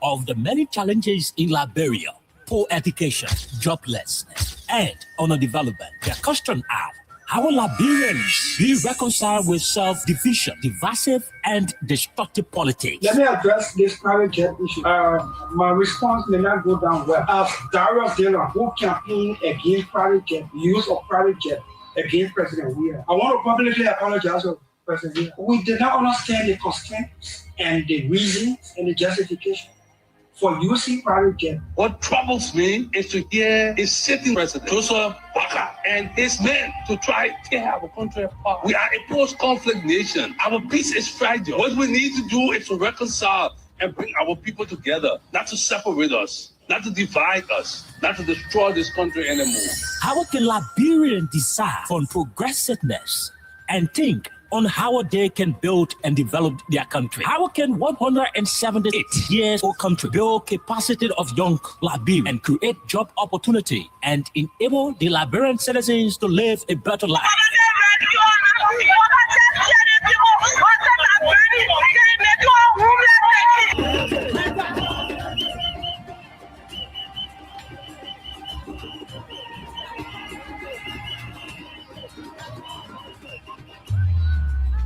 of the many challenges in Liberia: poor education, joblessness, and underdevelopment. The question are, how will Liberians be reconciled with self-division, divisive, and destructive politics? Let me address this private jet issue. My response may not go down well. As Darius Dillon, who campaigned against private jet, use of private jet against President Weah, I want to publicly apologize to President Weah. We did not understand the constraints and the reasons and the justification for using private jet. What troubles me is to hear a sitting president, Joseph Boakai, and his men to try to tear our country apart. We are a post-conflict nation. Our peace is fragile. What we need to do is to reconcile and bring our people together, not to separate us, not to divide us, not to destroy this country anymore. How can Liberians decide on progressiveness and think on how they can build and develop their country? How can 178 years old country build capacity of young Liberians and create job opportunity and enable the Liberian citizens to live a better life?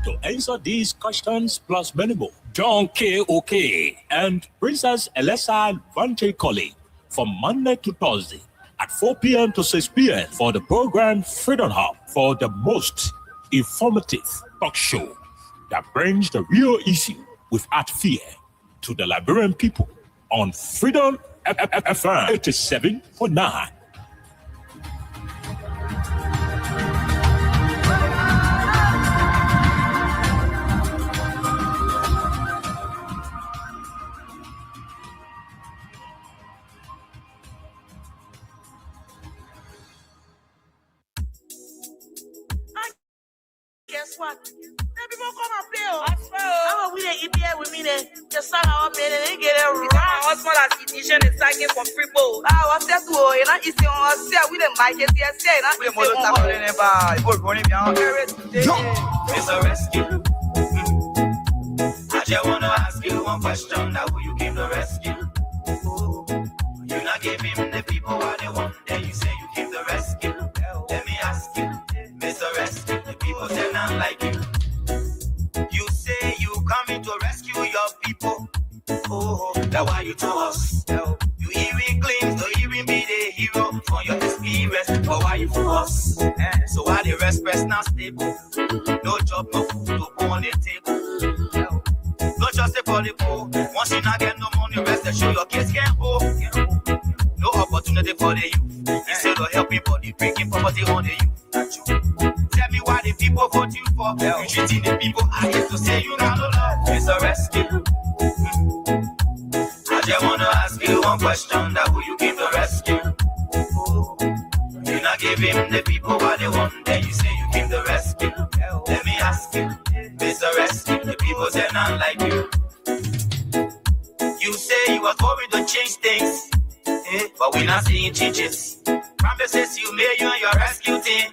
To answer these questions plus many more, John K. Oke and Princess Elessa Vante Colley from Monday to Thursday at 4 p.m. to 6 p.m. for the program Freedom Hub, for the most informative talk show that brings the real issue without fear to the Liberian people on Freedom FM 87.9. Guess what? Let people come and play. How we the EPA with me then? Just start our play and they get it wrong. What's more like edition is tagging for free ball. What's that to you? Not easy on us. We the mic is here. Say not. We more than never. People running behind. It's a rescue. I just wanna ask you one question. Now who you came to rescue? You not give him the people what they want. Then you say you came to rescue. Let me ask you, Mr. Rescue. The people say not like you. You say you coming to rescue your people. Oh, that's why you told us. You even claim to even be the hero for your experience. But why you for us? So why the rest now stable? No job, no food, no go on the table. No just for the poor. Once you not get no money, rest and show your kids can't hold. No opportunity for the youth. Instead of helping body, breaking property on the youth. Tell me why the people vote you for. You treating the people I hate to say you not love. It's a rescue. I just wanna ask you one question. That who you came to rescue? You not give him the people what they want. Then you say you came to rescue. Let me ask you, Mr. Rescue. The people say not like you. You say you was going to change things, but we not seeing changes. Promises you made you and your rescue team.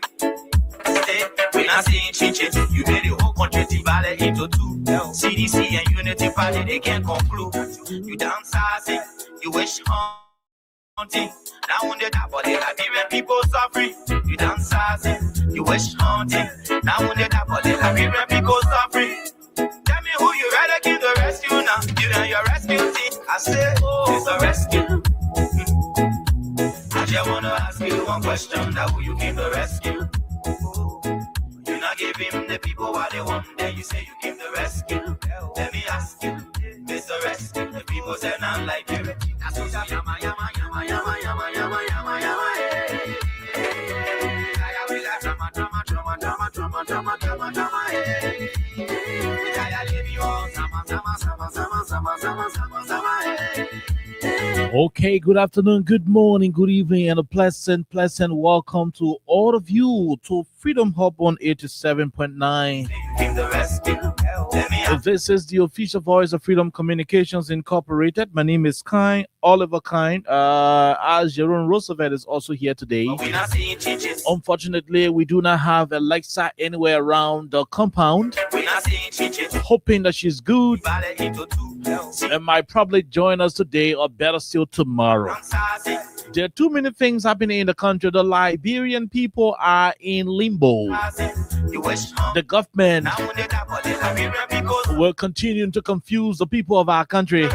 We not seeing changes. You made the whole country divided into two. CDC and Unity Party, they can't conclude. You downsizing, you wish hunting. Now when they die for the Liberian people suffering. You downsizing, you wish hunting. Now when they die for the Liberian people suffering. Tell me who you rather give the rescue now. You and your rescue team. I say, oh, it's a rescue. I just wanna ask you one question. That who you came to rescue? You not give him the people what they want. Then you say you came to rescue. Let me ask you, Mr. Rescue. The people say not like you. That's what yama yama yama yama yama yama yama yama yama. I will have drama drama drama drama drama drama drama drama. I leave you all sama sama sama sama sama sama sama sama. Okay, good afternoon, good morning, good evening, and a pleasant welcome to all of you to Freedom Hub on 87.9. This is the official voice of Freedom Communications Incorporated. My name is Oliver Kind. As Jeroen Roosevelt is also here today. Unfortunately, we do not have Alexa anywhere around the compound. hoping that she's good and might probably join us today or better still tomorrow. There are too many things happening in the country. The Liberian people are in limbo. The government will continue to confuse the people of our country.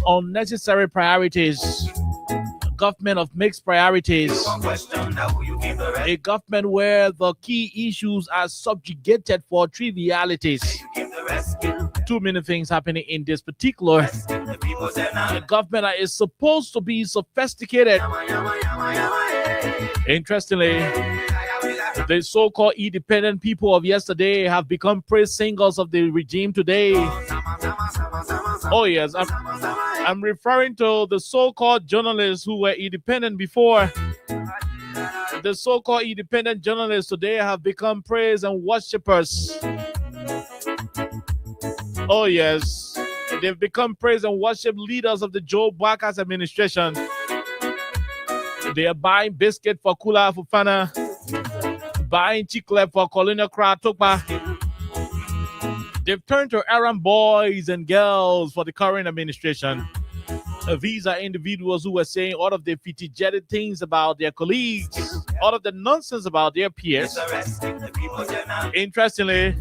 Unnecessary priorities. Government of mixed priorities. A government where the key issues are subjugated for trivialities. Too many things happening in this particular. The government that is supposed to be sophisticated. Interestingly, the so-called independent people of yesterday have become praise singers of the regime today. Oh yes, I'm referring to the so-called journalists who were independent before. The so-called independent journalists today have become praise and worshippers. Oh yes, they've become praise and worship leaders of the Joe Baka's administration. They are buying biscuit for Kula Fufana, buying chicle for Colonial Kratokpa. They've turned to errand boys and girls for the current administration. These are individuals who are saying all of the fitigeted things about their colleagues, all of the nonsense about their peers. Interestingly,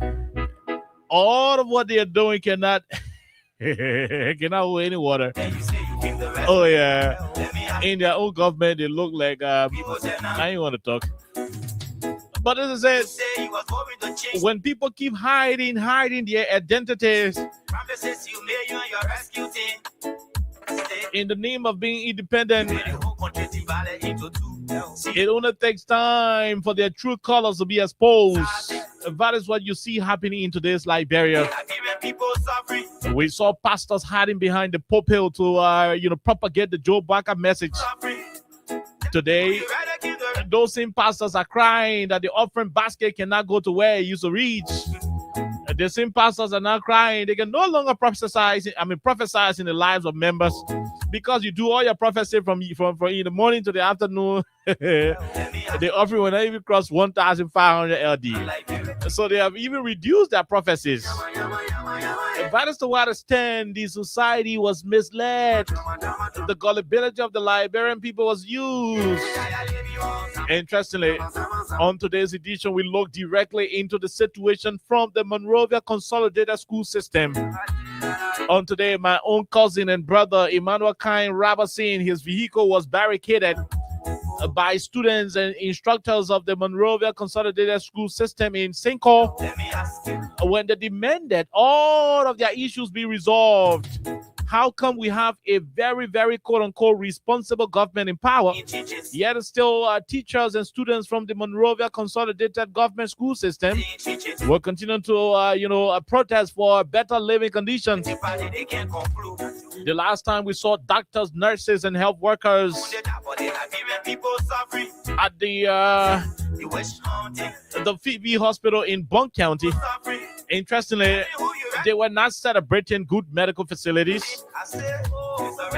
all of what they are doing cannot hold any water. Oh yeah, in their own government they look like I ain't want to talk. But as I said, when people keep hiding their identities in the name of being independent, it only takes time for their true colors to be exposed. That is what you see happening in today's Liberia. We saw pastors hiding behind the pulpit to propagate the Joe Baka message. Today, those same pastors are crying that the offering basket cannot go to where it used to reach. The same pastors are now crying they can no longer prophesy in the lives of members because you do all your prophecy from in the morning to the afternoon. The offering will not even cross 1,500 LD. So they have even reduced their prophecies. That is to what extent the society was misled. The gullibility of the Liberian people was used. Interestingly, on today's edition, we look directly into the situation from the Monrovia Consolidated School System. On today, my own cousin and brother, Emmanuel Kine Robertson, his vehicle was barricaded by students and instructors of the Monrovia Consolidated School System in Sinko when they demanded all of their issues be resolved. How come we have a very, very quote-unquote responsible government in power, yet still teachers and students from the Monrovia Consolidated Government School System will continue to protest for better living conditions? The last time we saw doctors, nurses, and health workers at the Phoebe Hospital in Bunk County, interestingly, they were not celebrating good medical facilities.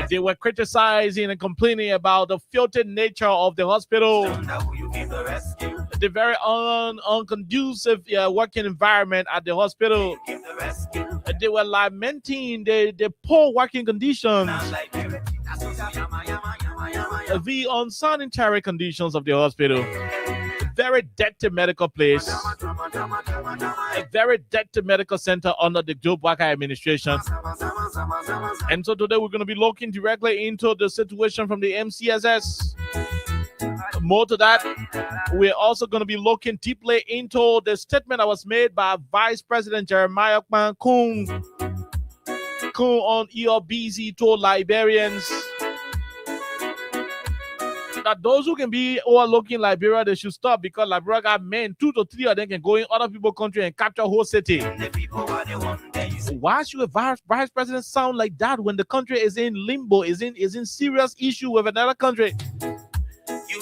They were criticizing and complaining about the filthy nature of the hospital, the very unconducive working environment at the hospital. They were lamenting the poor working conditions, the unsanitary conditions of the hospital. Very dirty medical place, a very dirty medical center under the Joe Baka administration. And so today we're going to be looking directly into the situation from the MCSS. More to that, we're also going to be looking deeply into the statement that was made by Vice President Jeremiah Kung on ERBZ told Liberians that those who can be overlooking Liberia, they should stop because Liberia got men, 2 to 3 of them can go in other people's country and capture whole city. Why should a vice president sound like that when the country is in limbo, is in serious issue with another country?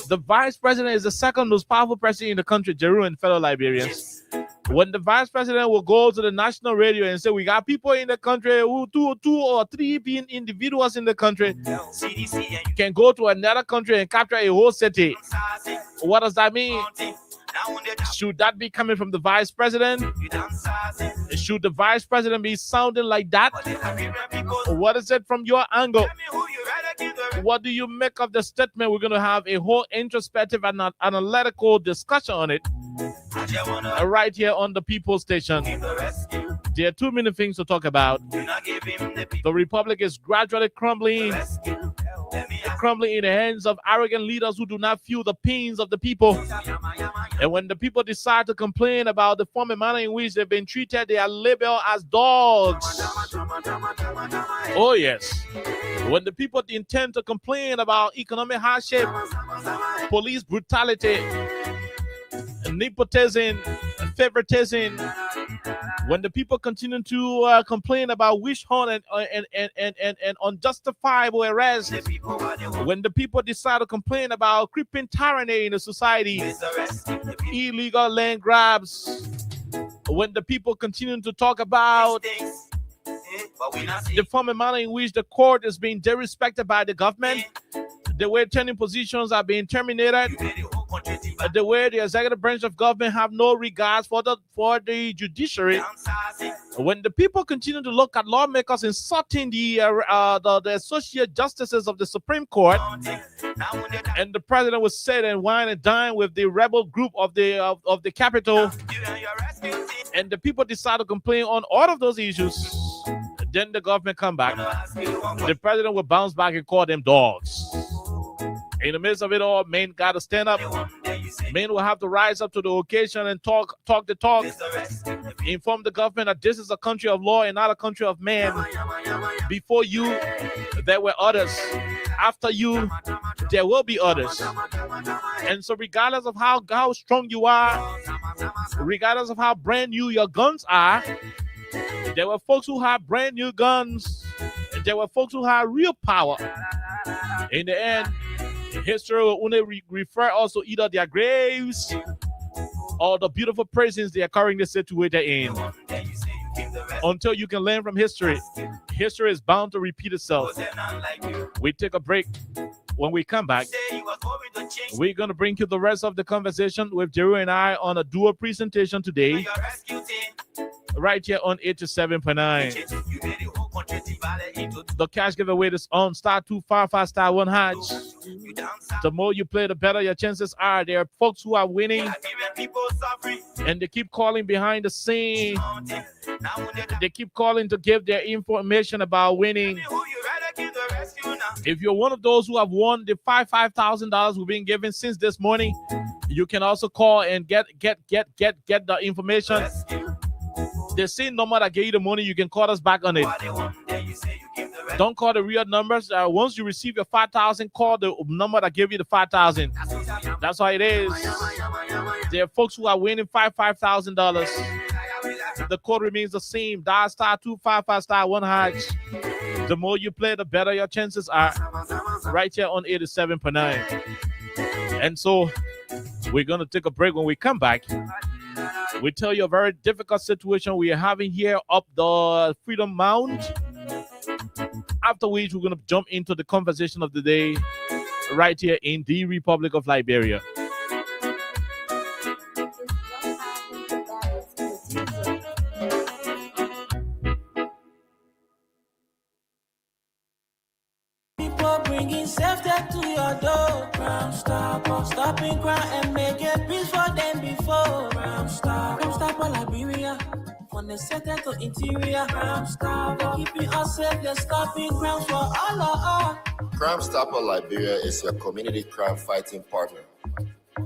The vice president is the second most powerful person in the country, Jeru and fellow Liberians. When the vice president will go to the national radio and say, we got people in the country who 2 or 3 being individuals in the country can go to another country and capture a whole city. What does that mean? Should that be coming from the vice president? Should the vice president be sounding like that? What is it from your angle? What do you make of the statement? We're going to have a whole introspective and analytical discussion on it right here on the People Station. There are too many things to talk about. The republic is gradually crumbling in the hands of arrogant leaders who do not feel the pains of the people. And when the people decide to complain about the former manner in which they've been treated, they are labeled as dogs. Oh yes. When the people intend to complain about economic hardship, police brutality, nepotism, favoritism, when the people continue to complain about witch hunt and unjustifiable arrest, when the people decide to complain about creeping tyranny in the society, illegal land grabs, when the people continue to talk about the former manner in which the court is being disrespected by the government, the way turning positions are being terminated, the way the executive branch of government have no regards for the judiciary, when the people continue to look at lawmakers insulting the associate justices of the Supreme Court, and the president was sit and wine and dine with the rebel group of the Capitol, and the people decide to complain on all of those issues, then the government come back. The president will bounce back and call them dogs. In the midst of it all, men got to stand up. Men will have to rise up to the occasion and talk the talk. Inform the government that this is a country of law and not a country of man. Before you, there were others. After you, there will be others. And so regardless of how strong you are, regardless of how brand new your guns are, there were folks who had brand new guns. There were folks who had real power. In the end, history will only refer also either their graves or the beautiful prisons they are currently situated in. Until you can learn from history, history is bound to repeat itself. We take a break. When we come back, we're going to bring you the rest of the conversation with Jeru and I on a dual presentation today, right here on 87.9. The cash giveaway is on star 255 star 1 hatch. The more you play, the better your chances are. There are folks who are winning, and they keep calling behind the scene. They keep calling to give their information about winning. If you're one of those who have won the $5,000 we've been given since this morning, you can also call and get the information. The same number that gave you the money, you can call us back on it. Don't call the real numbers. Once you receive your 5,000, call the number that gave you the 5,000. That's how it is. There are folks who are winning $5,000. The code remains the same. Dial star 255 star 1 hatch. The more you play, the better your chances are. Right here on 87.9. And so we're going to take a break. When we come back, we tell you a very difficult situation we are having here up the Freedom Mount. After which, we're going to jump into the conversation of the day right here in the Republic of Liberia. Bringing safety to your door. Crime Stopper, stopping crime and making peace for them before. Crime Stopper, Liberia, from the center to interior. Crime Stopper, keeping us safe, they're stopping crimes for all of us. Crime Stopper Liberia is your community crime fighting partner.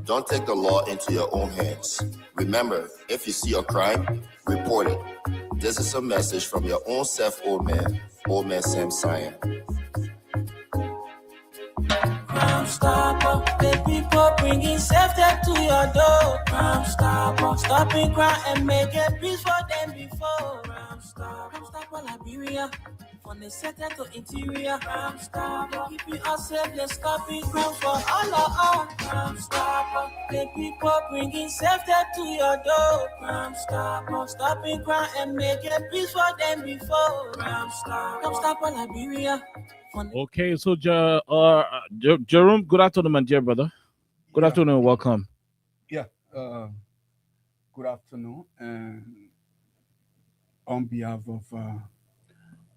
Don't take the law into your own hands. Remember, if you see a crime, report it. This is a message from your own self, Old Man Sam Cyan. Crime Stopper, the people bringing safety to your door. Crime Stopper, stopping crime and making peace for them before. Crime Stopper, Liberia, from the center to interior. Crime Stopper, keeping us safe, they're stopping crimes for all of us. Crime Stopper, the people bringing safety to your door. Crime Stopper, stopping crime and making peace for them before. Crime Stopper, Liberia. Okay, so Jerome, good afternoon, my dear brother. Good afternoon, welcome. Yeah, good afternoon. And on behalf of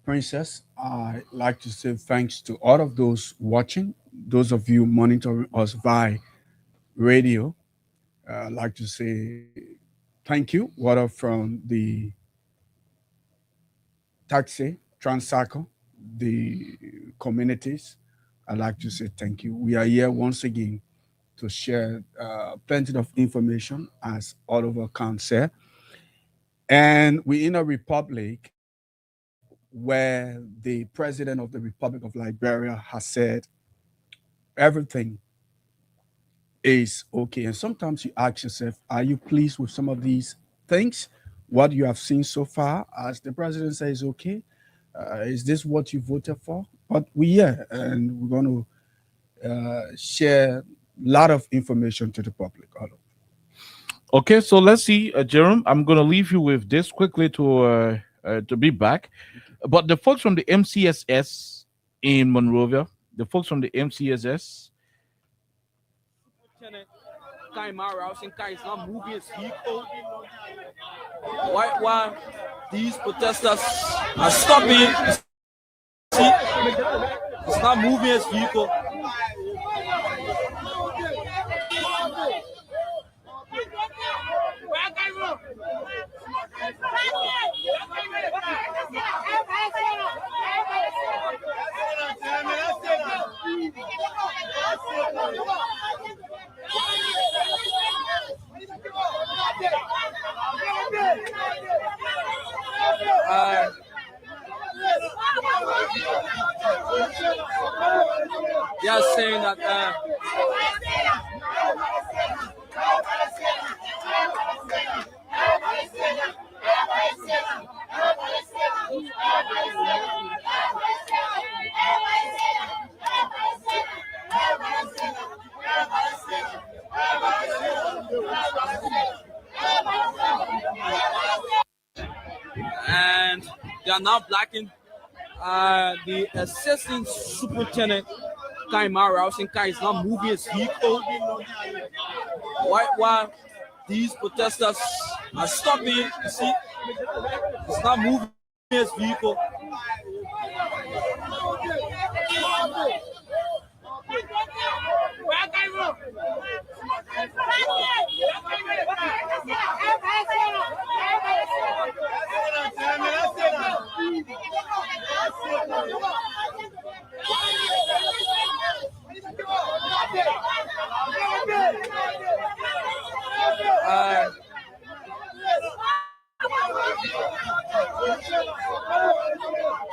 Princess, I'd like to say thanks to all of those watching, those of you monitoring us via radio. I'd like to say thank you. Water from the taxi, Transcycle, the communities. I'd like to say thank you. We are here once again to share plenty of information, as Oliver Khan said. And we're in a republic where the president of the Republic of Liberia has said everything is okay. And sometimes you ask yourself, are you pleased with some of these things? What you have seen so far, as the president says, okay, is this what you voted for? But we're here and we're going to share a lot of information to the public. Okay, so let's see, Jerome. I'm going to leave you with this quickly to be back. But the folks from the MCSS in Monrovia, the folks from the MCSS. Kaimar Rouse and Kai is not moving his vehicle. Why these protesters are stopping? See, it's not moving his vehicle. They are saying that and they are now blocking the assistant superintendent Kaimar Rouse and Kai is not moving his vehicle. Why these protesters are stopping? You see, it's not moving his vehicle.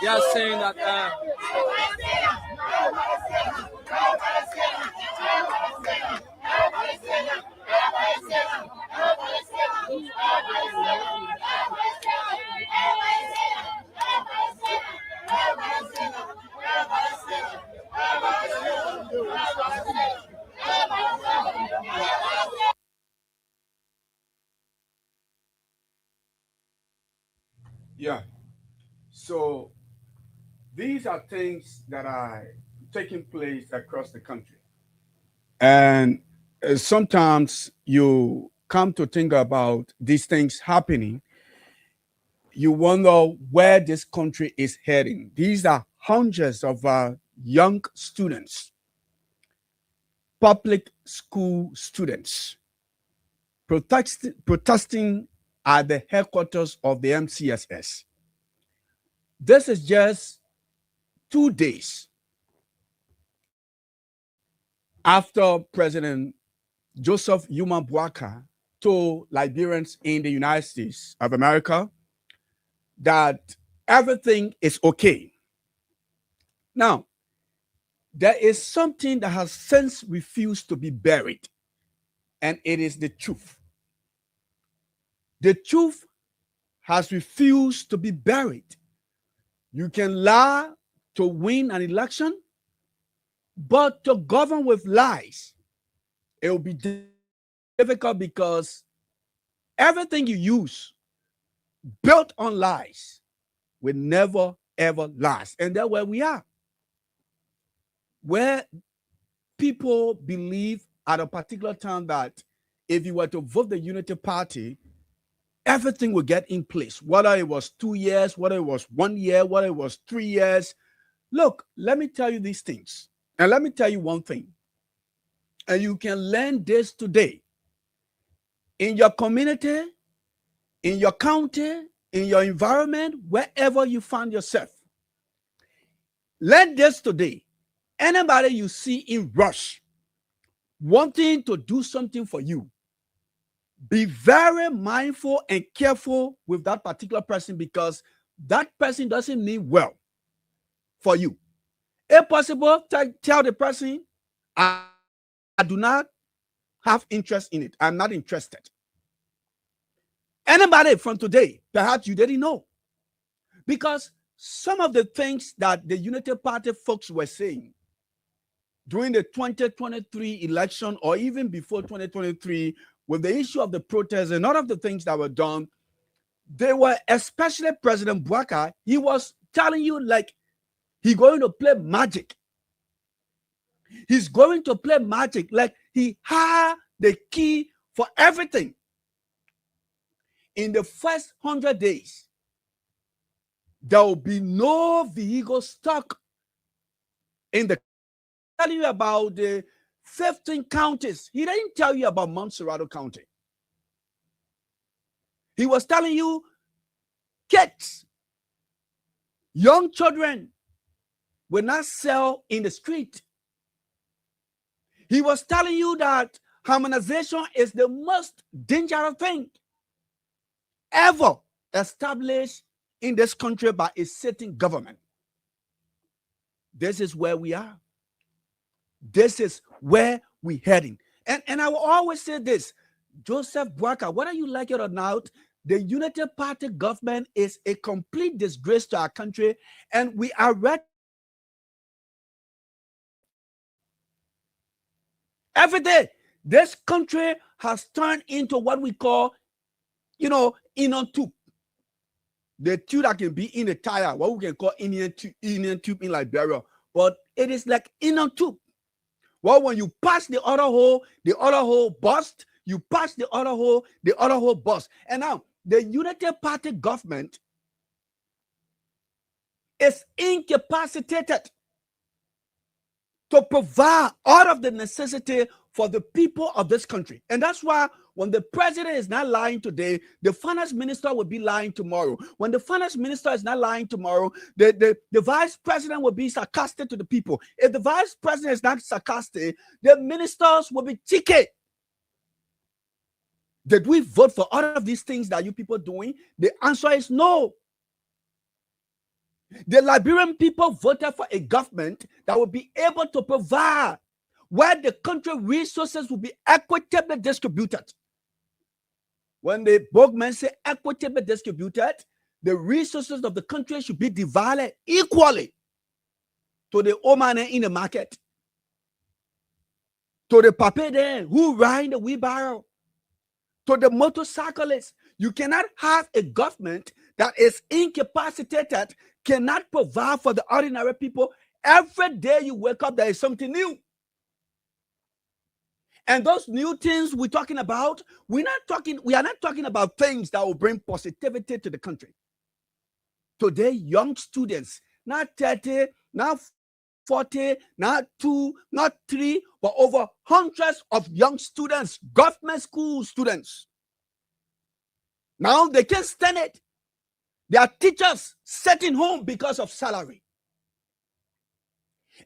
They are saying that Yeah. So these are things that are taking place across the country. And sometimes you come to think about these things happening, you wonder where this country is heading. These are hundreds of young students, public school students, protesting at the headquarters of the MCSS. This is just 2 days after President Joseph Yuma Boakai told Liberians in the United States of America that everything is okay. Now, there is something that has since refused to be buried, and it is the truth. The truth has refused to be buried. You can lie to win an election, but to govern with lies, it will be difficult because everything you use built on lies will never, ever last. And that's where we are. Where people believe at a particular time that if you were to vote the Unity Party, everything would get in place, whether it was 2 years, whether it was 1 year, whether it was 3 years. Look, let me tell you these things. And let me tell you one thing. And you can learn this today. In your community, in your county, in your environment, wherever you find yourself. Learn this today. Anybody you see in rush, wanting to do something for you, be very mindful and careful with that particular person, because that person doesn't mean well for you. If possible, tell the person, I do not have interest in it. I'm not interested. Anybody from today, perhaps you didn't know. Because some of the things that the Unity Party folks were saying during the 2023 election, or even before 2023, with the issue of the protests and all of the things that were done, they were, especially President Bouaka, he was telling you like he's going to play magic. He's going to play magic, like he had the key for everything. In the first 100 days, there will be no vehicle stock in the. Telling you about the 15 counties. He didn't tell you about Montserrado County. He was telling you kids, young children will not sell in the street. He was telling you that harmonization is the most dangerous thing ever established in this country by a sitting government. This is where we are. This is where we're heading. And I will always say this, Joseph Bouaka, whether you like it or not, the Unity Party government is a complete disgrace to our country, and we are ready. Every day, this country has turned into what we call, Indian tube. The tube that can be in the tire, what we can call Indian tube in Liberia. But it is like Indian tube. Well, when you pass the other hole bust. You pass the other hole bust. And now, the Unity Party government is incapacitated to provide all of the necessity for the people of this country. And that's why when the president is not lying today, the finance minister will be lying tomorrow. When the finance minister is not lying tomorrow, the vice president will be sarcastic to the people. If the vice president is not sarcastic, the ministers will be cheeky. Did we vote for all of these things that you people are doing? The answer is no. The Liberian people voted for a government that will be able to provide where the country resources will be equitably distributed. When the Bogman say equitably distributed, the resources of the country should be divided equally to the Oman in the market, to the Pape there who ride the wheelbarrow, to the motorcyclists. You cannot have a government that is incapacitated, cannot provide for the ordinary people. Every day you wake up, there is something new. And those new things we're talking about, we are not talking about things that will bring positivity to the country. Today, young students, not 30, not 40, not 2, not 3, but over hundreds of young students, government school students. Now they can't stand it. Their teachers sitting home because of salary.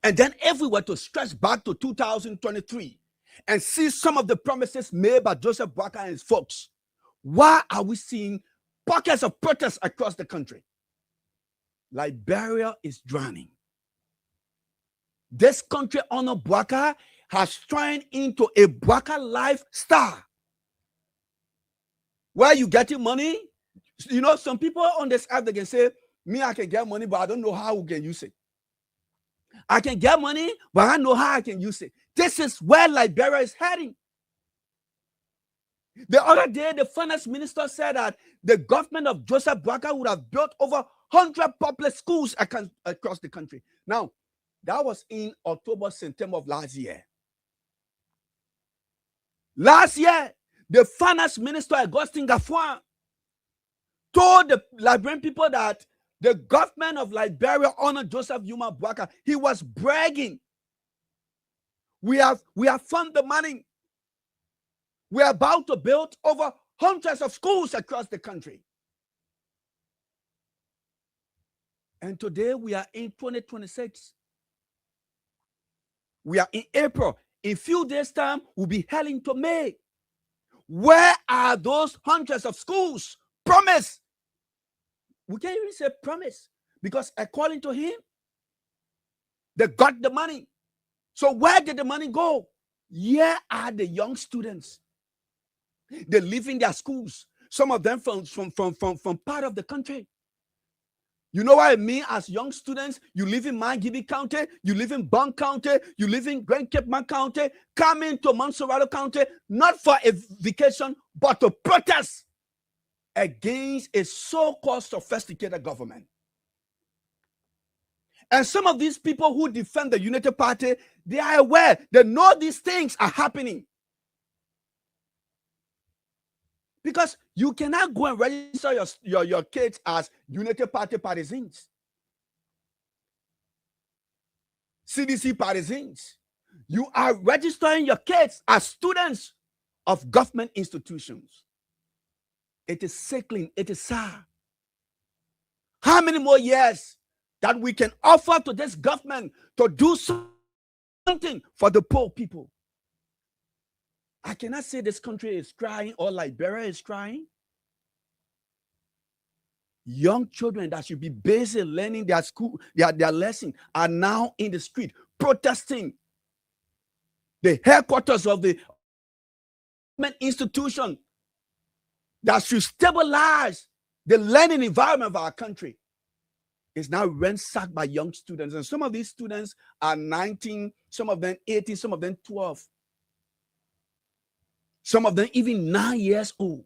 And then if we were to stretch back to 2023 and see some of the promises made by Joseph Bouaka and his folks, why are we seeing pockets of protests across the country? Liberia is drowning. This country under Bouaka has turned into a Bouaka lifestyle. Where you getting money? Some people on this app, they can say, me, I can get money, but I don't know how we can use it. I can get money, but I know how I can use it. This is where Liberia is heading. The other day, the finance minister said that the government of Joseph Bouaka would have built over 100 public schools across the country. Now, that was in October, September of last year. Last year, the finance minister, Augustin Gaffouin, told the Liberian people that the government of Liberia honored Joseph Yuma Boaka. He was bragging. We have funded the money. We are about to build over hundreds of schools across the country. And today we are in 2026. We are in April. In a few days' time, we'll be heading to May. Where are those hundreds of schools promised? We can't even say promise, because according to him, they got the money. So where did the money go? Here are the young students. They live in their schools. Some of them from part of the country. You know what I mean? As young students, you live in Mangibi County, you live in Bond County, you live in Grand Cape Man County, come into Montserrat County, not for a vacation, but to protest against a so-called sophisticated government. And some of these people who defend the Unity Party, they are aware, they know these things are happening. Because you cannot go and register your kids as Unity Party partisans, CDC partisans. You are registering your kids as students of government institutions. It is sickening. It is sad. How many more years that we can offer to this government to do something for the poor people? I cannot say this country is crying or Liberia is crying. Young children that should be busy learning their school, their lesson, are now in the street protesting. The headquarters of the institution that should stabilize the learning environment of our country is now ransacked by young students. And some of these students are 19, some of them 18, some of them 12. Some of them even 9 years old.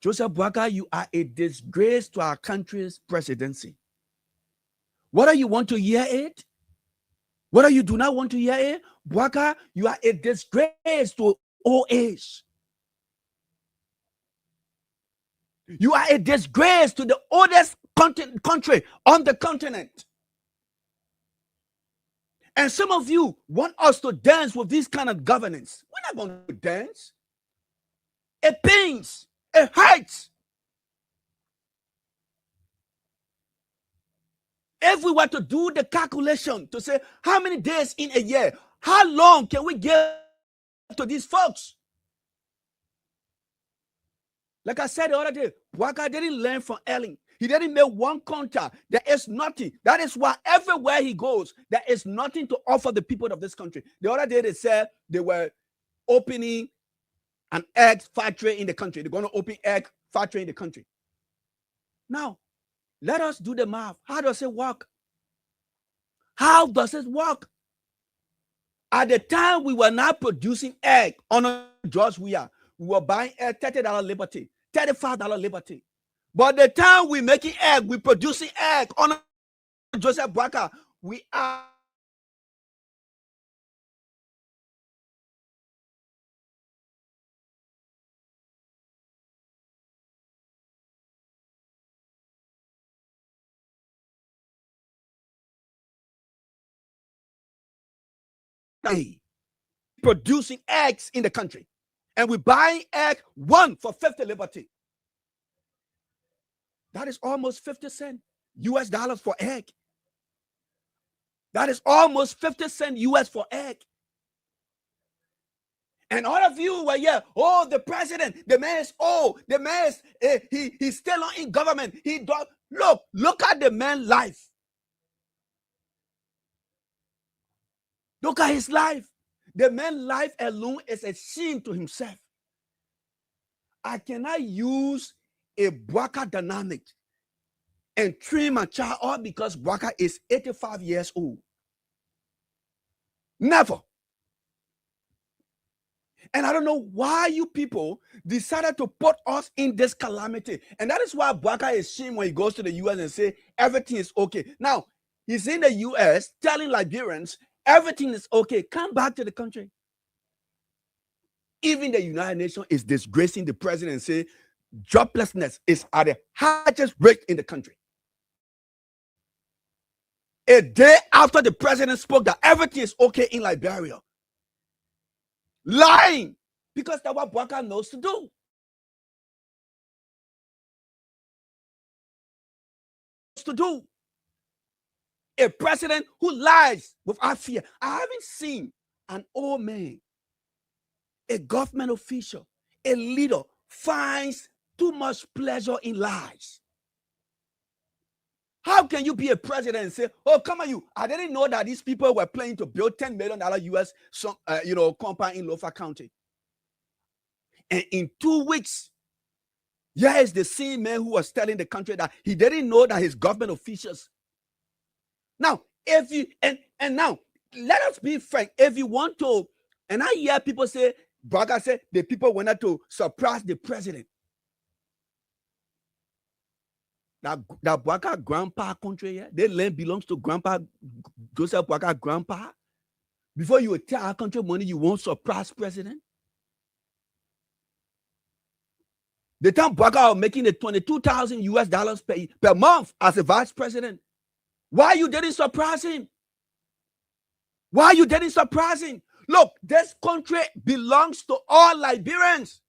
Joseph Boaka, you are a disgrace to our country's presidency. Whether you want to hear it, whether you do not want to hear it, Boaka, you are a disgrace to OH. You are a disgrace to the oldest country on the continent. And some of you want us to dance with this kind of governance. We're not going to dance. It pains. It hurts. If we were to do the calculation to say how many days in a year, how long can we give to these folks? Like I said the other day, Boaka didn't learn from Ellen. He didn't make one contact. There is nothing. That is why everywhere he goes, there is nothing to offer the people of this country. The other day they said they were opening an egg factory in the country. They're going to open egg factory in the country. Now, let us do the math. How does it work? How does it work? At the time we were not producing egg on George we were buying egg $30 Liberty, $35 Liberty. But the time we making egg, we producing egg on Joseph Boaka, we are producing eggs in the country. And we buying egg one for 50 Liberty. That is almost 50 cents US dollars for egg. That is almost 50 cents US for egg. And all of you were here, oh, the president, the man is old, the man is, he's still not in government. He don't, look at the man's life. Look at his life. The man's life alone is a shame to himself. I cannot use a Boaka dynamic and train my child all because Boaka is 85 years old. Never. And I don't know why you people decided to put us in this calamity. And that is why Boaka is ashamed when he goes to the US and say everything is okay. Now, he's in the US telling Liberians everything is okay. Come back to the country. Even the United Nations is disgracing the president and say joblessness is at the highest rate in the country. A day after the president spoke that everything is okay in Liberia. Lying, because that's what Bouaka knows to do. A president who lies without fear. I haven't seen an old man, a government official, a leader finds too much pleasure in lies. How can you be a president and say, "Oh, come on, you! I didn't know that these people were planning to build $10 million US, compound in Lofa County." And in 2 weeks, here is the same man who was telling the country that he didn't know that his government officials. Now, if you and now let us be frank. If you want to, and I hear people say, Bouaka said the people wanted to surprise the president. That Bouaka grandpa country here, the land belongs to Grandpa Joseph Bouaka grandpa. Before you would tell our country money, you won't surprise president. The time Bouaka was making the $22,000 per month as a vice president. Why you didn't surprise him? Why you didn't surprise him? Look, this country belongs to all Liberians.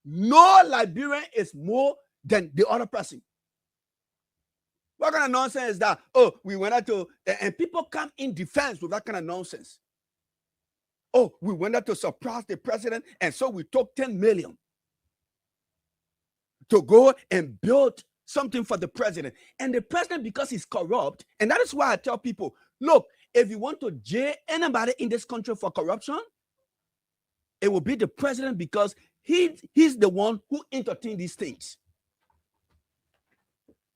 No Liberian is more than the other person. What kind of nonsense is that? Oh, we went out to, and people come in defense with that kind of nonsense. Oh, we went out to surprise the president, and so we took 10 million to go and build something for the president. And the president, because he's corrupt, and that is why I tell people, look, if you want to jail anybody in this country for corruption, it will be the president, because he's the one who entertained these things.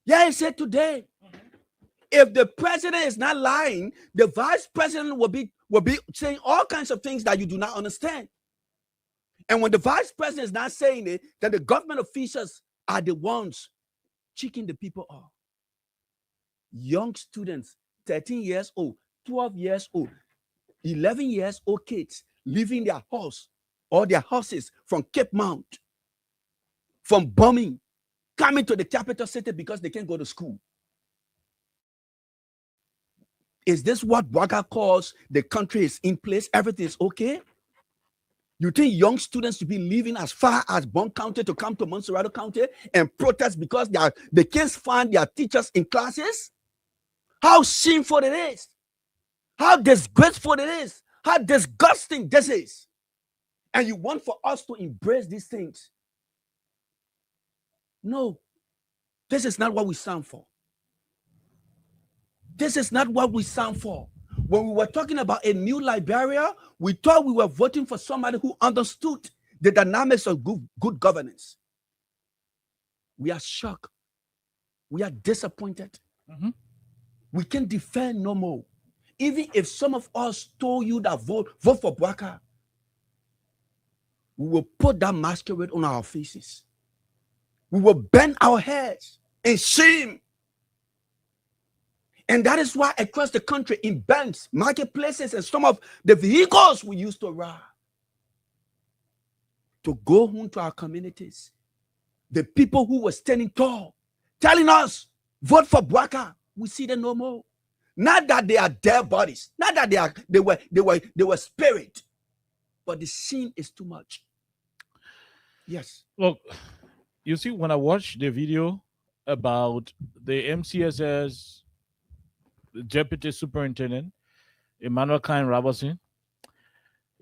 Yeah, I said today, if the president is not lying, the vice president will be saying all kinds of things that you do not understand. And when the vice president is not saying it, then the government officials are the ones cheating the people off. Young students, 13 years old, 12 years old, 11 years old kids leaving their house or their houses from Cape Mount, from bombing, coming to the capital city because they can't go to school. Is this what Bouaka calls the country is in place? Everything is okay? You think young students should be leaving as far as Bond County to come to Montserrat County and protest because they can't find their teachers in classes? How shameful it is. How disgraceful it is. How disgusting this is. And you want for us to embrace these things. No, this is not what we stand for. This is not what we stand for. When we were talking about a new Liberia, we thought we were voting for somebody who understood the dynamics of good governance. We are shocked. We are disappointed. We can defend no more. Even if some of us told you that vote for Bouaka, we will put that masquerade on our faces. We will bend our heads in shame. And that is why across the country, in banks, marketplaces, and some of the vehicles we used to ride, to go home to our communities, the people who were standing tall, telling us, vote for Bouaka, we see them no more. Not that they are dead bodies, not that they were spirit, but the shame is too much. Yes. Look, you see, when I watched the video about the MCSS Deputy Superintendent, Emmanuel Kine Robertson,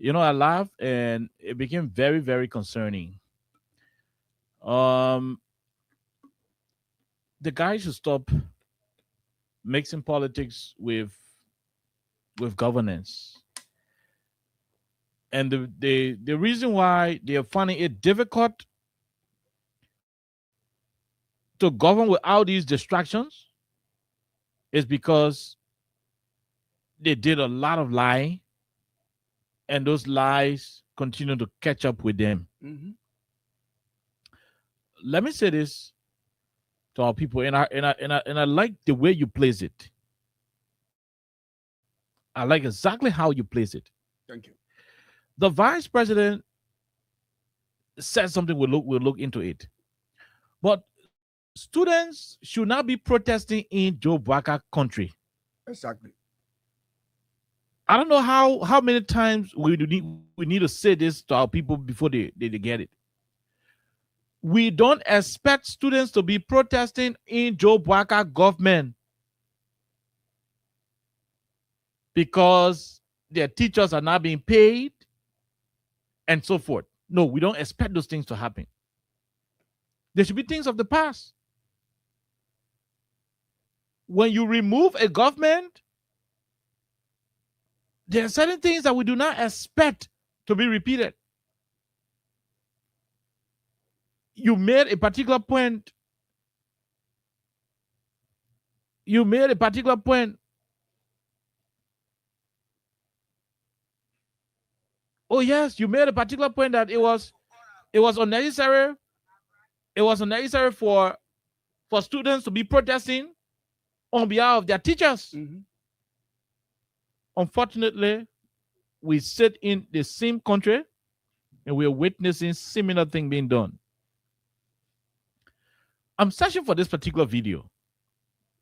I laughed and it became very, very concerning. The guy should stop mixing politics with governance. And the reason why they are finding it difficult to govern without these distractions is because they did a lot of lying, and those lies continue to catch up with them. Let me say this to our people, and I like the way you place it. I like exactly how you place it. Thank you. The vice president said something, we'll look into it. But students should not be protesting in Joe Bwaka country. Exactly. I don't know how many times we need to say this to our people before they get it. We don't expect students to be protesting in Joe Bwaka government because their teachers are not being paid and so forth. No, we don't expect those things to happen. There should be things of the past. When you remove a government, there are certain things that we do not expect to be repeated. You made a particular point. Oh yes, you made a particular point that it was unnecessary. It was unnecessary for students to be protesting on behalf of their teachers. Unfortunately, we sit in the same country and we are witnessing similar thing being done. I'm searching for this particular video,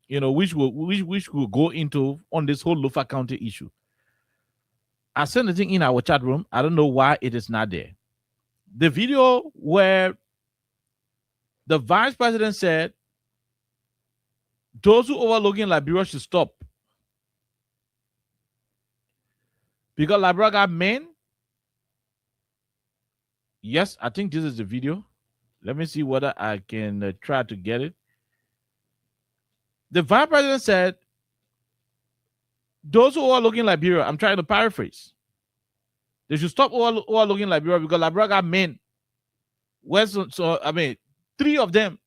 which will go into on this whole Lofa County issue. I sent the thing in our chat room. I don't know why it is not there. The video where the vice president said those who overlooking Liberia should stop because Liberia got men. Yes, I think this is the video. Let me see whether I can try to get it. The vice president said, those who are looking Liberia, I'm trying to paraphrase, they should stop overlooking Liberia because Liberia got men. Three of them,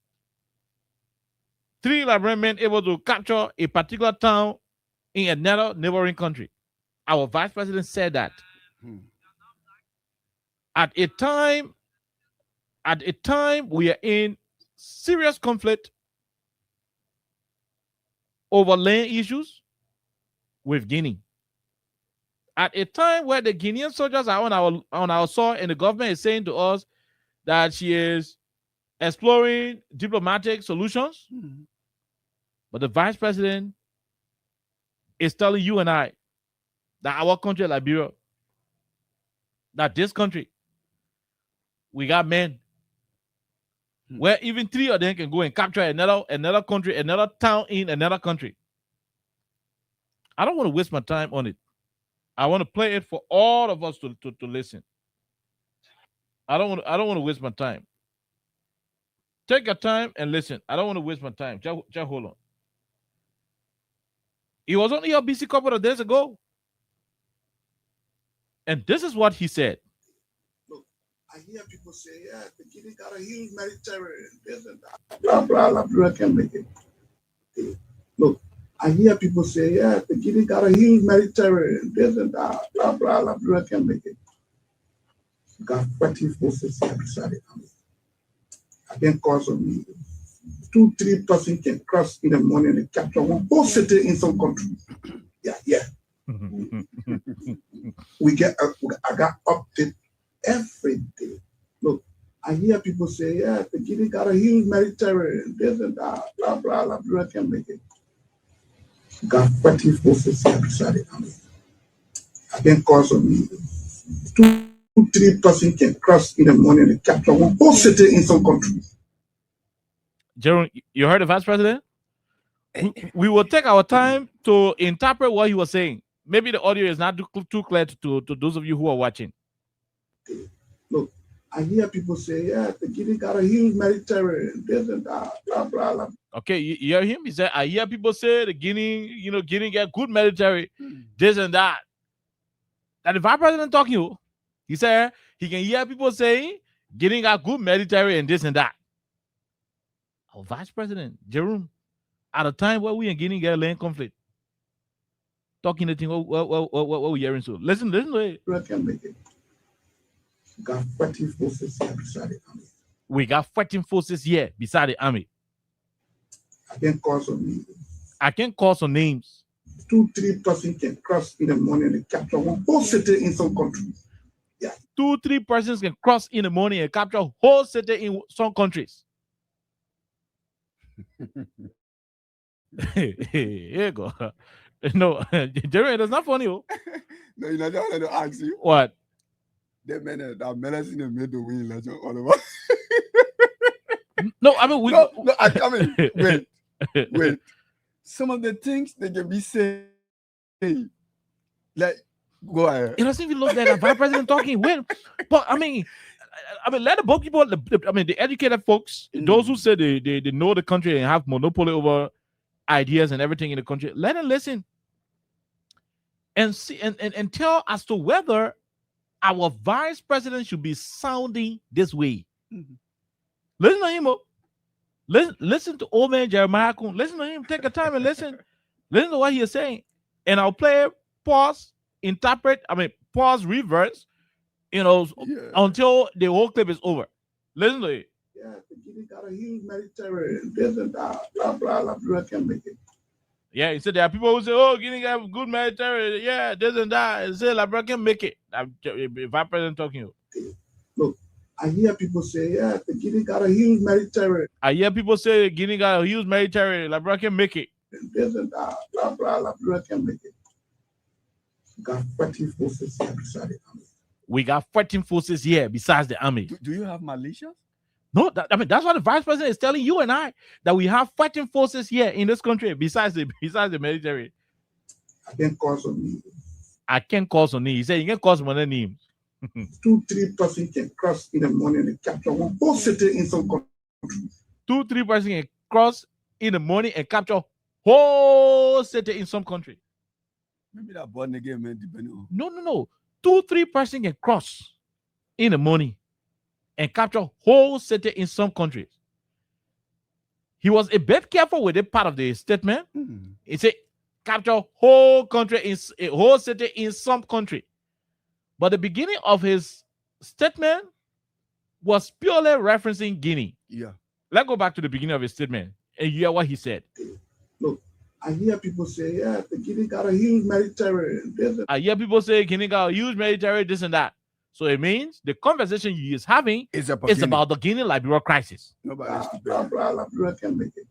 3 Liberian men able to capture a particular town in another neighboring country. Our vice president said that. At a time we are in serious conflict over land issues with Guinea. At a time where the Guinean soldiers are on our soil and the government is saying to us that she is exploring diplomatic solutions, but the vice president is telling you and I that our country, Liberia, that this country, we got men where even 3 of them can go and capture another country, another town in another country. I don't want to waste my time on it. I want to play it for all of us to listen. I don't want to waste my time. Take your time and listen. I don't want to waste my time. Just hold on. He was on ELBC a couple of days ago. And this is what he said. Look, I hear people say, yeah, the Guinea got a huge military and this and that. Blah, blah, Liberia can make it. Look, I hear people say, yeah, the Guinea got a huge military and this and that. Blah, blah, Liberia can make it. You got 40 forces here beside it. Again, cause of me. 2-3 persons can cross in the morning and capture one whole city in some country. Yeah. I got updated every day. Look, I hear people say, yeah, the Guinea got a huge military and this and that. Blah, blah, Liberia can make it. You got 40 forces here beside it. Again, cause of me. 2-3 persons can cross in the morning and capture one whole city in some country. Jerome, you heard the vice president? We will take our time to interpret what he was saying. Maybe the audio is not too clear to those of you who are watching. Look, I hear people say, yeah, the Guinea got a huge military and this and that, blah, blah, blah. Okay, you hear him? He said, I hear people say the Guinea, Guinea get good military, this and that. That the vice president talking to, he said he can hear people saying Guinea got good military and this and that. Our vice president, Jerome, at a time where we in Guinea get a land conflict, talking the thing what we hearing so. Listen to it. Got 40 forces here beside the army. We got 14 forces here beside the army. I can call some names. 2-3 persons can cross in the morning and capture one whole city in some country. Yeah. 2-3 persons can cross in the morning and capture whole city in some countries. Here you go. No, Jerry, that's not funny. Oh. No, you know, I wanted to ask you. What? The men that menace in the middle win election all over. No, I mean, no, I mean, wait. Some of the things they can be saying, like, go ahead. It doesn't even look like a vice president talking. When, but I mean, let the book people, the educated folks, those who say they know the country and have monopoly over ideas and everything in the country, let them listen and see and tell as to whether our vice president should be sounding this way. Listen to him. Listen to old man Jeremiah Kuhn. Listen to him. Take a time and listen. Listen to what he is saying. And I'll play, pause, interpret, pause, reverse, until the whole clip is over. Listen to it. Yeah, Guinea got a huge military, this and that, blah, blah, blah, blah, can make it. Yeah, he said there are people who say, oh, Guinea got good military, yeah, this and that. He said, LeBron can make it. If I present talking to you. Look, I hear people say, yeah, the Guinea got a huge military. I hear people say Guinea got a huge military, LeBron can make it. This and that, blah, blah, blah, blah, can make it. Got 14 forces here beside the army. We got 14 forces here besides the army. Do you have militia? No, that's what the vice president is telling you and I, that we have fighting forces here in this country besides the military. I can call some names. I can call some names. He said you can call some other names. 2-3 persons can cross in the morning and capture one whole city in some country. 2-3 persons can cross in the morning and capture whole city in some country. Maybe that born again man depending. No. 2-3 persons can cross in the morning and capture whole city in some countries. He was a bit careful with it part of the statement. He said capture whole country in a whole city in some country. But the beginning of his statement was purely referencing Guinea. Yeah. Let's go back to the beginning of his statement and hear what he said. Look, I hear people say, yeah, the Guinea got a huge military. I hear people say Guinea got a huge military, this and that. So it means the conversation he is having is about the Guinea-Liberia crisis. Blah, blah, blah, blah, can make it.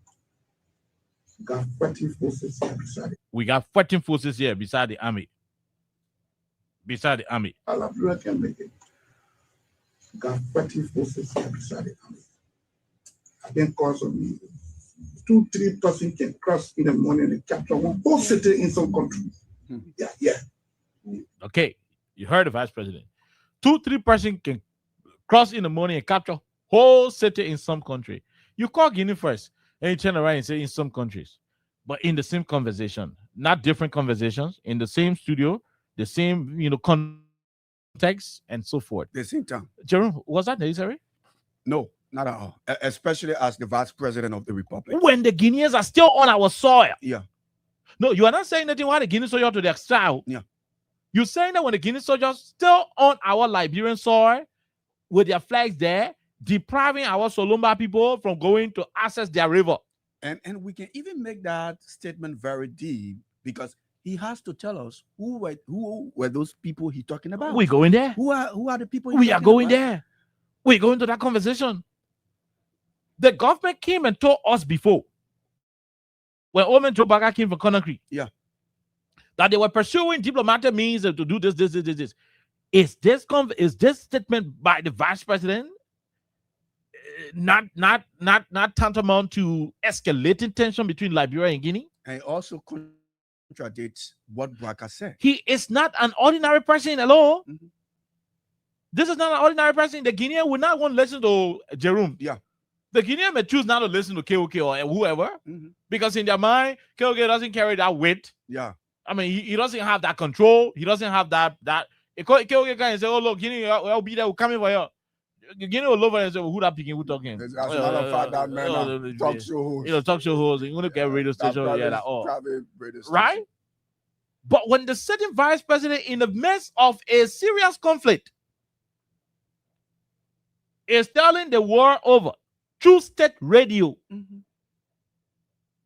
Got 14 forces here beside it. We got 14 forces here beside the army. Beside the army. Blah, can make it. Got 14 forces here beside the army. I can call some names. 2-3 persons can cross in the morning and capture one whole city in some country. Yeah. Okay, you heard the vice president. 2-3 persons can cross in the morning and capture whole city in some country. You call Guinea first, and you turn around and say in some countries, but in the same conversation, not different conversations, in the same studio, the same context, and so forth. The same time. Jerome, was that necessary? No, not at all. Especially as the vice president of the republic. When the Guineans are still on our soil. Yeah. No, you are not saying anything why the Guinean soldiers to the exile. Yeah. You're saying that when the Guinean soldiers still on our Liberian soil with their flags there, depriving our Solomba people from going to access their river. And we can even make that statement very deep because he has to tell us who were those people he's talking about. We're going there. Who are the people we are going there? We're going to that conversation. The government came and told us before, when Omen Joe Baga came from Conakry, that they were pursuing diplomatic means to do this. Is this statement by the vice president not tantamount to escalating tension between Liberia and Guinea? And it also contradicts what Braka said. He is not an ordinary person alone. This is not an ordinary person. The Guinean would not want to listen to Jerome. Yeah. The Guinean may choose not to listen to KOK or whoever because in their mind, KOK doesn't carry that weight. Yeah. I mean, he doesn't have that control. He doesn't have that. KOK can say, oh, look, Guinea, I'll be there. We'll come in for you. Guinea will over and say, well, who that picking? Who talking? As a matter of fact, that man talk show host. Talk show host. You want to get radio station. Private radio station. Right? But when the sitting vice president in the midst of a serious conflict is telling the war over through state radio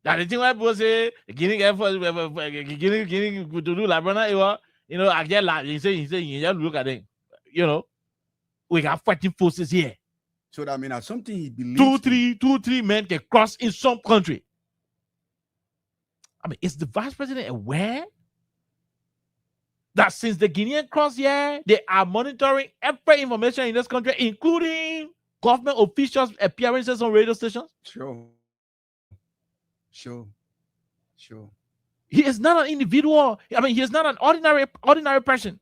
that the thing like people say Guinea to do Labrana, I get like he say you just look at it, We got fighting forces here. So that means that's something he believes. Two, three men can cross in some country. I mean, is the vice president aware that since the Guinean cross here, they are monitoring every information in this country, including government officials' appearances on radio stations? Sure. He is not an individual. I mean, he is not an ordinary person.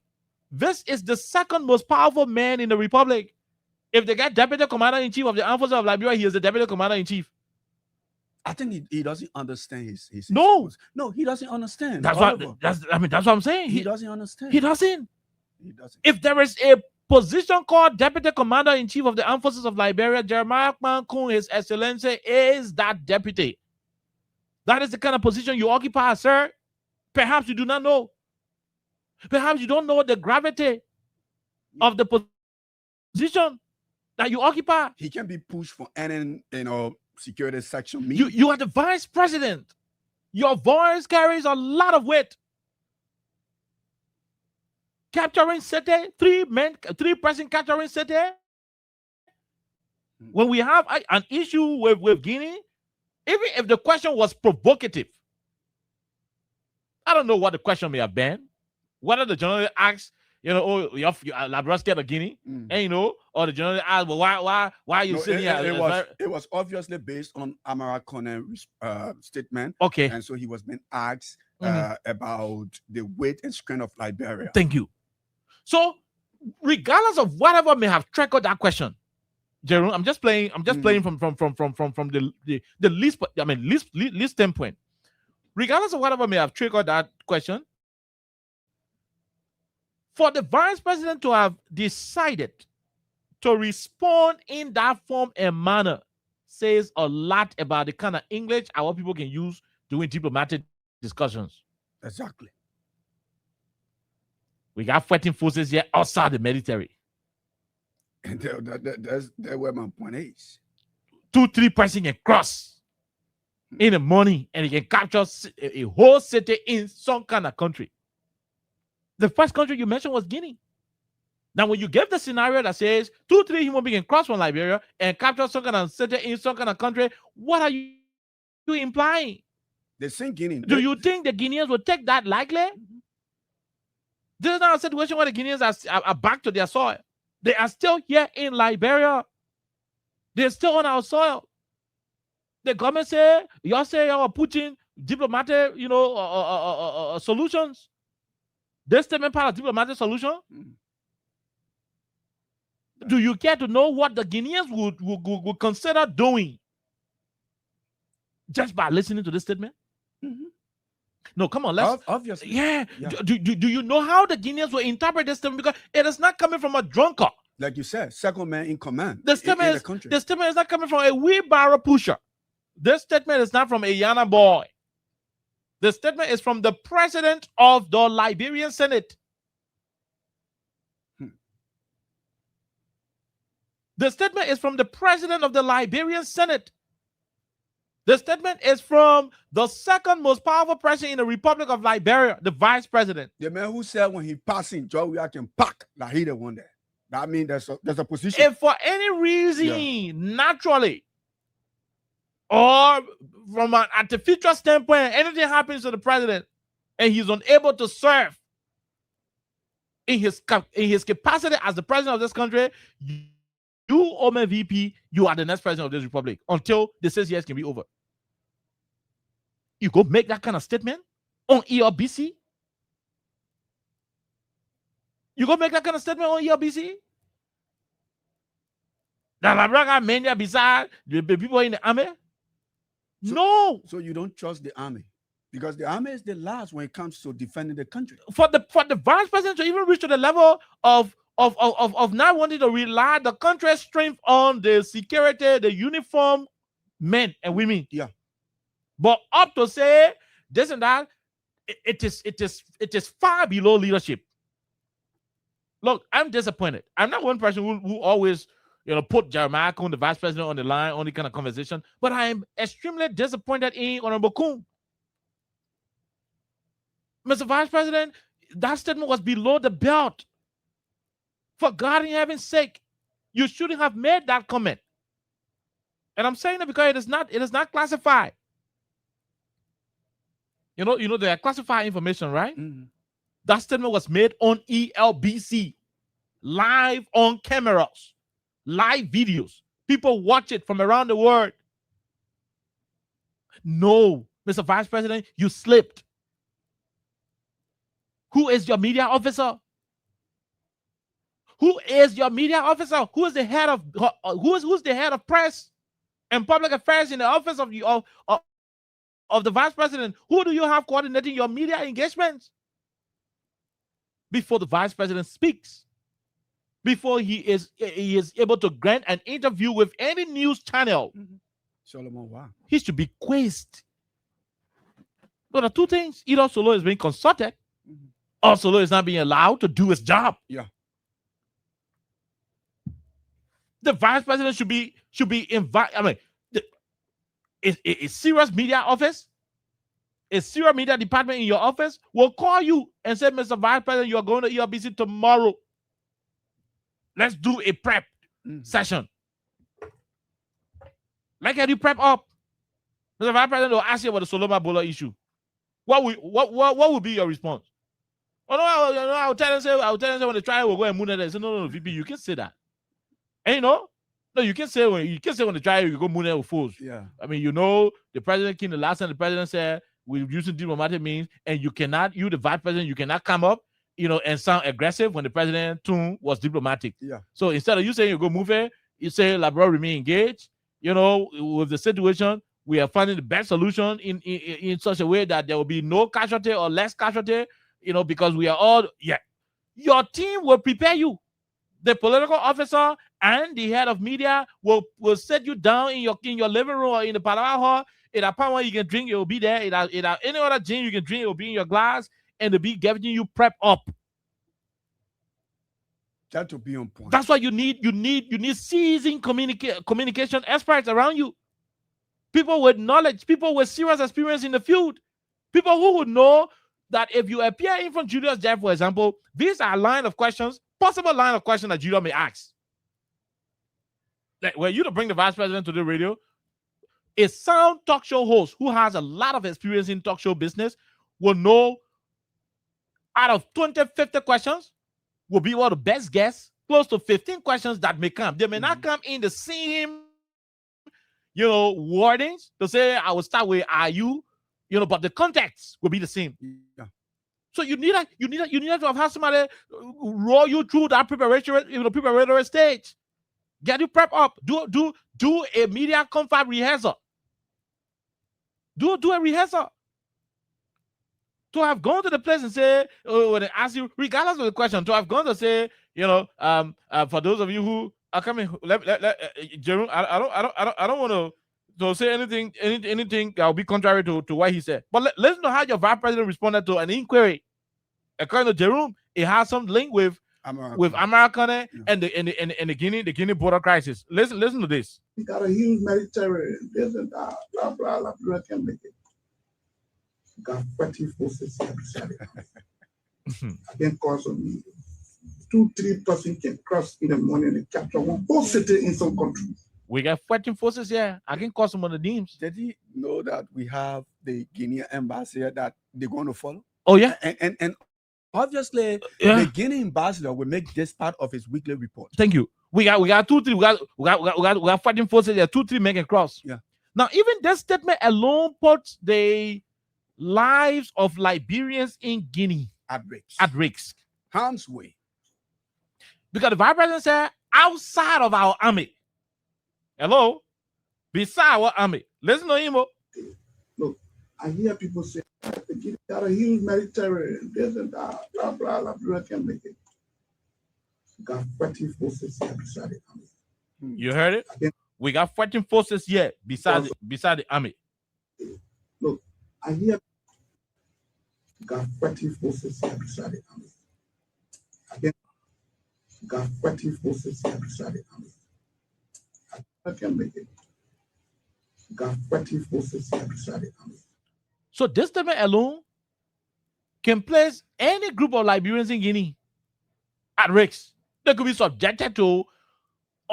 This is the second most powerful man in the republic. If they get deputy commander-in-chief of the armed forces of Liberia, he is the deputy commander-in-chief. I think he doesn't understand his No, he doesn't understand. that's what I'm saying. He doesn't understand. He doesn't. If there is a position called deputy commander-in-chief of the armed forces of Liberia, Jeremiah Kmankun, His Excellency, is that deputy. That is the kind of position you occupy, sir. Perhaps you do not know. Perhaps you don't know the gravity of the position that you occupy. He can be pushed for any, security section. You are the vice president. Your voice carries a lot of weight. Capturing Sete, three person capturing Sete. When we have an issue with Guinea, even if the question was provocative, I don't know what the question may have been. Whether the journalist asks, you're Liberia scared of Guinea, and or the journalist asks, well, why are you sitting here? It was obviously based on Amara Conner's statement. Okay. And so he was being asked about the weight and strength of Liberia. Thank you. So, regardless of whatever may have triggered that question, Jerome, I'm just playing from the least standpoint. Regardless of whatever may have triggered that question, for the vice president to have decided to respond in that form and manner says a lot about the kind of English our people can use during diplomatic discussions. Exactly. We got fighting forces here outside the military. And that's where my point is. 2-3 person can cross in the morning and he can capture a whole city in some kind of country. The first country you mentioned was Guinea. Now, when you give the scenario that says 2-3 human beings can cross from Liberia and capture some kind of city in some kind of country, what are you implying? They sing Guinea. Do you think the Guineans will take that lightly? This is not a situation where the Guineans are back to their soil. They are still here in Liberia. They're still on our soil. The government say you're putting diplomatic, solutions. This statement part of diplomatic solution. Do you care to know what the Guineans would consider doing just by listening to this statement? No, come on, let's obviously. Yeah. Do you know how the Guineans will interpret this statement? Because it is not coming from a drunkard. Like you said, second man in command. The statement is not coming from a wheelbarrow pusher. This statement is not from a Yana boy. The statement is from the president of the Liberian Senate. The statement is from the president of the Liberian Senate. The statement is from the second most powerful person in the Republic of Liberia, the vice president. The man who said when he passing, Joe, we can pack like he the one there. That means there's a position. If for any reason, naturally, or from an artificial standpoint, anything happens to the president and he's unable to serve in his capacity as the president of this country, you, Omen VP, you are the next president of this republic until the 6 years can be over. You go make that kind of statement on ERBC? You go make that kind of statement on ERBC? That Labra men beside the people in the army? No. So you don't trust the army? Because the army is the last when it comes to defending the country. For the vice president to even reach to the level of not wanting to rely the country's strength on the security, the uniform men and women. Yeah. But up to say this and that, it is far below leadership. Look, I'm disappointed. I'm not one person who always put Jeremiah Kun, the vice president, on the line, on the kind of conversation. But I am extremely disappointed in Honorable Kun. Mr. Vice President, that statement was below the belt. For God in heaven's sake, You shouldn't have made that comment. And I'm saying it because it is not classified. You know, they are classified information, right? Mm-hmm. That statement was made on ELBC, live on cameras, live videos. People watch it from around the world. No, Mr. Vice President, you slipped. Who is your media officer? Who is your media officer? Who is the head of who's the head of press and public affairs in the office of the vice president? Who do you have coordinating your media engagements? Before the vice president speaks, before he is able to grant an interview with any news channel, Solomon, wow. He should be quizzed. But there are two things: either Solo is being consulted, or Solo is not being allowed to do his job. Yeah. The vice president should be invited. I mean, a serious media office, a serious media department in your office will call you and say, Mr. Vice President, you are going to ELBC tomorrow. Let's do a prep session. Like how you prep up. Mr. Vice President will ask you about the Solomon Bola issue. What would be your response? Oh no, I'll tell them say when the trial will go and move it. Say, no, VP, you can say that. And no, you can say when the trial you go moon with fools. Yeah. I mean, the president came the last time the president said we're using diplomatic means, and you, the vice president, you cannot come up, and sound aggressive when the president tune was diplomatic. Yeah. So instead of you saying you go move it, you say Labrador remain engaged. With the situation, we are finding the best solution in such a way that there will be no casualty or less casualty. Because we are all your team will prepare you. The political officer and the head of media will sit you down in your living room or in the Palava hall. In a pan where you can drink, it will be there. In any other gin you can drink, it will be in your glass, and they'll be giving you prep up. That will be on point. That's why you need seasoned communication experts around you. People with knowledge, people with serious experience in the field, people who would know that if you appear in front of Julius Jeff, for example, these are possible line of questions that Julius may ask. Like, were you to bring the vice president to the radio, a sound talk show host who has a lot of experience in talk show business will know out of 20, 50 questions will be one of the best guess, close to 15 questions that may come. They may not come in the same, wordings to say, I will start with, are you, but the context will be the same. Yeah. So you need to have somebody roll you through that preparatory stage. Get you prep up. Do a media confab rehearsal. Do a rehearsal. To have gone to the place and say, when they ask you, regardless of the question, to have gone to say, for those of you who are coming, Jerome, I don't want to say anything that will be contrary to what he said. But let's know how your vice president responded to an inquiry. According to Jerome, it has some link with Americana and the Guinea border crisis. Listen to this. We got a huge Mediterranean, this and that, blah blah blah. You can make it. Got 40 forces here beside it. Again, cause of me. 2-3 persons can cross in the morning and capture one whole city in some country. We got 14 forces here. I can call some of the names. Did he know that we have the Guinean ambassador that they're going to follow? Oh yeah, and obviously the Guinean ambassador will make this part of his weekly report. Thank you. We got 2-3. We got 14 forces there. 2-3 men can cross. Yeah. Now even this statement alone puts the lives of Liberians in Guinea at risk. At risk. Harm's way. Because the vice president said outside of our army. Hello? Beside our army. Listen to him. Look, I hear people say, they got a huge Mediterranean, this and that, blah, blah, blah, blah, can make it. Got 14 forces here beside the army. You heard it? Again, we got 14 forces here beside the army. Look, I hear got 14 forces here beside the army. Again, got 14 forces here beside the army. I can make it. Got 40 forces here beside the army. So this statement alone can place any group of Liberians in Guinea at risk. They could be subjected to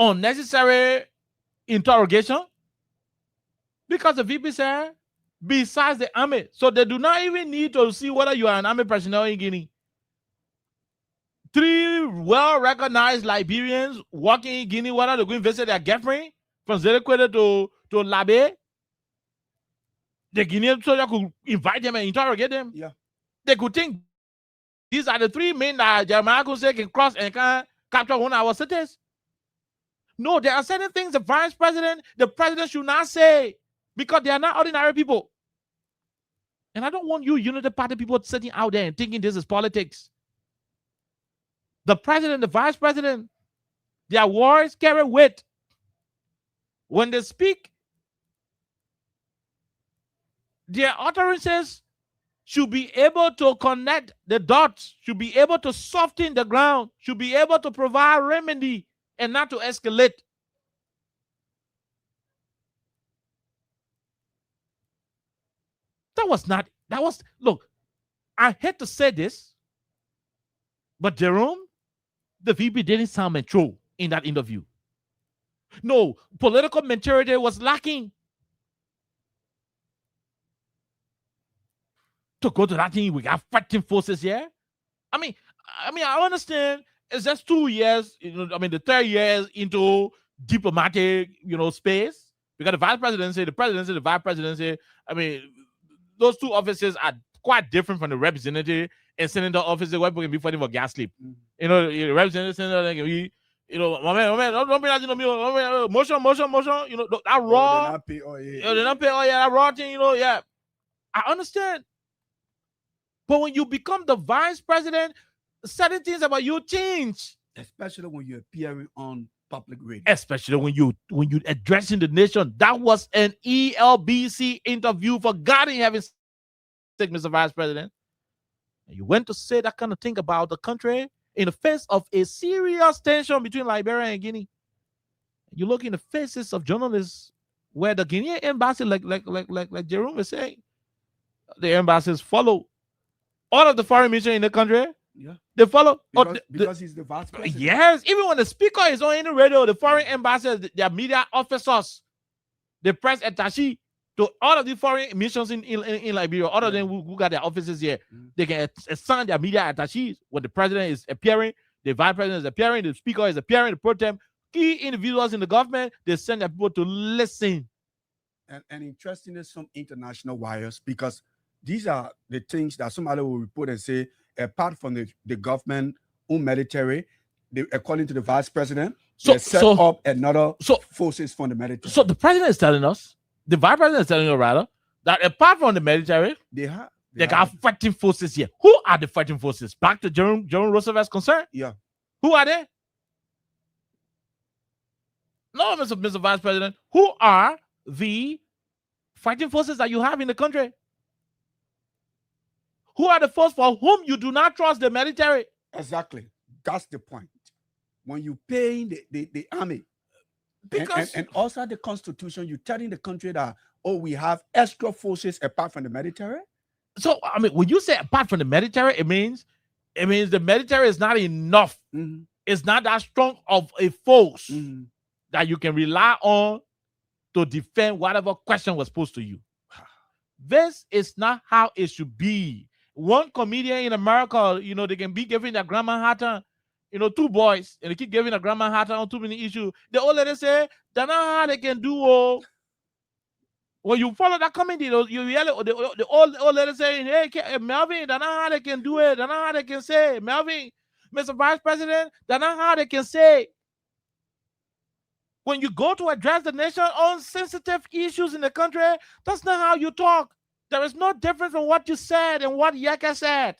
unnecessary interrogation? Because the VP said, besides the army, so they do not even need to see whether you are an army personnel in Guinea. 3 well-recognized Liberians working in Guinea, whether they're going to visit their girlfriend from Zerekwede to Labe, the Guinean soldier could invite them and interrogate them. Yeah. They could think these are the 3 men that Jeremiah could say can cross and can capture one of our cities. No, there are certain things the president should not say because they are not ordinary people. And I don't want you Unity Party people sitting out there and thinking this is politics. The president, the vice president, their words carry weight. When they speak, their utterances should be able to connect the dots, should be able to soften the ground, should be able to provide remedy and not to escalate. Look, I hate to say this, but Jerome, the VP didn't sound mature in that interview. No, political maturity was lacking. To go to that thing, we got fighting forces here. I mean, I understand it's just 2 years, the 3rd year into diplomatic, space. Because the vice presidency, the presidency, the vice presidency, those 2 offices are quite different from the representative and senator offices where people can be fighting for gas sleep. The representative, senator, they can be, my man, don't be like, motion, that raw, they're not pay, that raw thing, yeah. I understand. But when you become the vice president, certain things about you change. Especially when you're appearing on public radio. Especially when you addressing the nation. That was an ELBC interview, for God in heaven's sake, Mr. Vice President. And you went to say that kind of thing about the country in the face of a serious tension between Liberia and Guinea. You look in the faces of journalists where the Guinean embassy, like Jerome was saying, the embassies follow all of the foreign missions in the country. Yeah. They follow. Because he's the vice president. Yes. Even when the speaker is on any radio, the foreign ambassadors, their media officers, the press attaché to all of the foreign missions in Liberia, all of them who got their offices here, they can assign their media attachés when the president is appearing, the vice president is appearing, the speaker is appearing, the pro tem, key individuals in the government, they send their people to listen. And interestingly, some international wires, because these are the things that somebody will report and say, apart from the government military, according to the vice president, they set up another forces from the military. So the president is telling us, the vice president is telling you rather, that apart from the military, they got fighting forces here. Who are the fighting forces? Back to Jerome Roosevelt's concern? Yeah. Who are they? No, Mr. Vice President. Who are the fighting forces that you have in the country? Who are the forces for whom you do not trust the military? Exactly. That's the point. When you pay the army, and also the constitution, you're telling the country that, we have extra forces apart from the military? So, when you say apart from the military, it means the military is not enough. Mm-hmm. It's not that strong of a force mm-hmm. that you can rely on to defend whatever question was posed to you. This is not how it should be. One comedian in America, they can be giving their grandma hard time, 2 boys, and they keep giving their grandma hard time on too many issues. The old lady say, that's not how they can do. When you follow that comedy, you yell, the old lady saying, hey, Melvin, that's not how they can do it. That's not how they can say. Melvin, Mr. Vice President, that's not how they can say. When you go to address the nation on sensitive issues in the country, that's not how you talk. There is no difference from what you said and what Yaka said.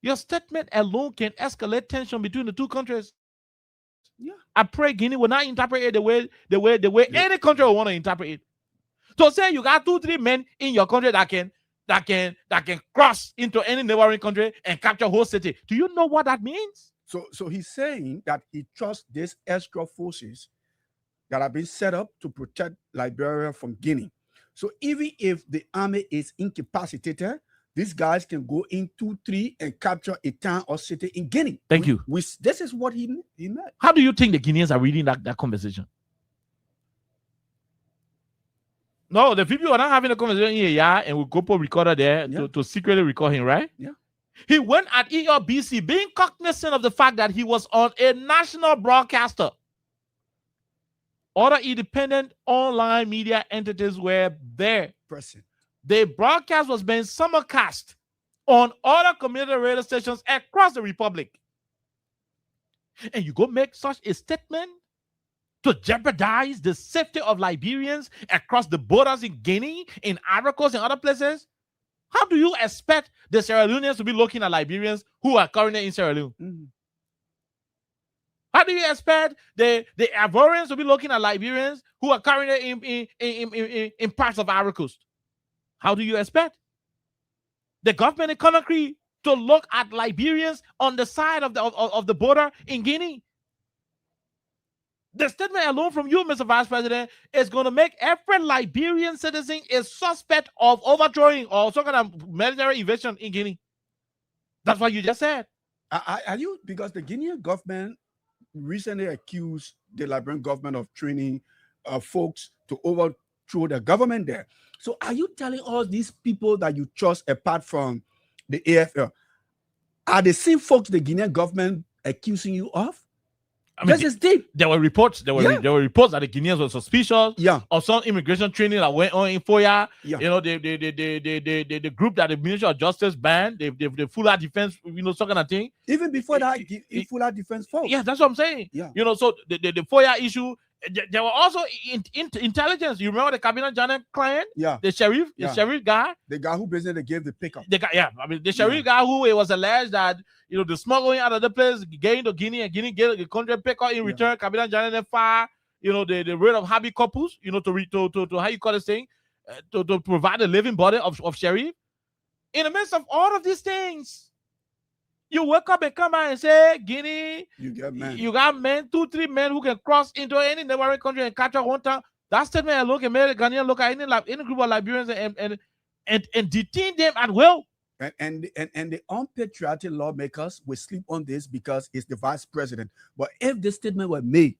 Your statement alone can escalate tension between the 2 countries. Yeah. I pray Guinea will not interpret it the way any country will want to interpret it. So say you got 2-3 men in your country that can cross into any neighboring country and capture whole city. Do you know what that means? So he's saying that he trusts these extra forces that have been set up to protect Liberia from Guinea. So even if the army is incapacitated, these guys can go in 2-3 and capture a town or city in Guinea. Thank you. This is what he meant. How do you think the Guineans are reading that conversation? No, the people are not having a conversation here, and we GoPro recorder there to secretly record him, right? Yeah. He went at ELBC being cognizant of the fact that he was on a national broadcaster. Other independent online media entities were there. Present. The broadcast was being simulcast on other community radio stations across the republic. And you go make such a statement to jeopardize the safety of Liberians across the borders in Guinea, in Ivory Coast, and other places? How do you expect the Sierra Leoneans to be looking at Liberians who are currently in Sierra Leone? Mm-hmm. How do you expect the Ivorians to be looking at Liberians who are currently in parts of Ivory Coast? How do you expect the government in Conakry to look at Liberians on the side of the border in Guinea? The statement alone from you, Mr. Vice President, is going to make every Liberian citizen a suspect of overthrowing or some kind of military invasion in Guinea. That's what you just said. Are you, because the Guinean government recently accused the Liberian government of training folks to overthrow the government there. So are you telling all these people that you trust apart from the AFL, are the same folks the Guinean government accusing you of? I mean, this is deep. There were reports. There were reports that the Guineans were suspicious. Of some immigration training that went on in Foya. Yeah. You know, the group that the Ministry of Justice banned, the full defense, some kind of thing. Even before that, full defense folks. Yeah, that's what I'm saying. Yeah. So the Foya issue. There were also intelligence. You remember the Cabinet Janet client? Yeah. The sheriff guy. The guy who basically gave the pickup. The guy, the sheriff guy who it was alleged that the smuggling out of the place, getting to Guinea and Guinea get the country pickup in return. Cabinet Janet then fire. The rate of happy couples. To how you call this thing, to provide a living body of sheriff. In the midst of all of these things, you wake up and come out and say, Guinea, you got men, 2-3 men who can cross into any neighboring country and capture one town. That statement alone can make a Ghanaian look at any group of Liberians and detain them at will. And the unpatriotic lawmakers will sleep on this because it's the vice president. But if this statement were made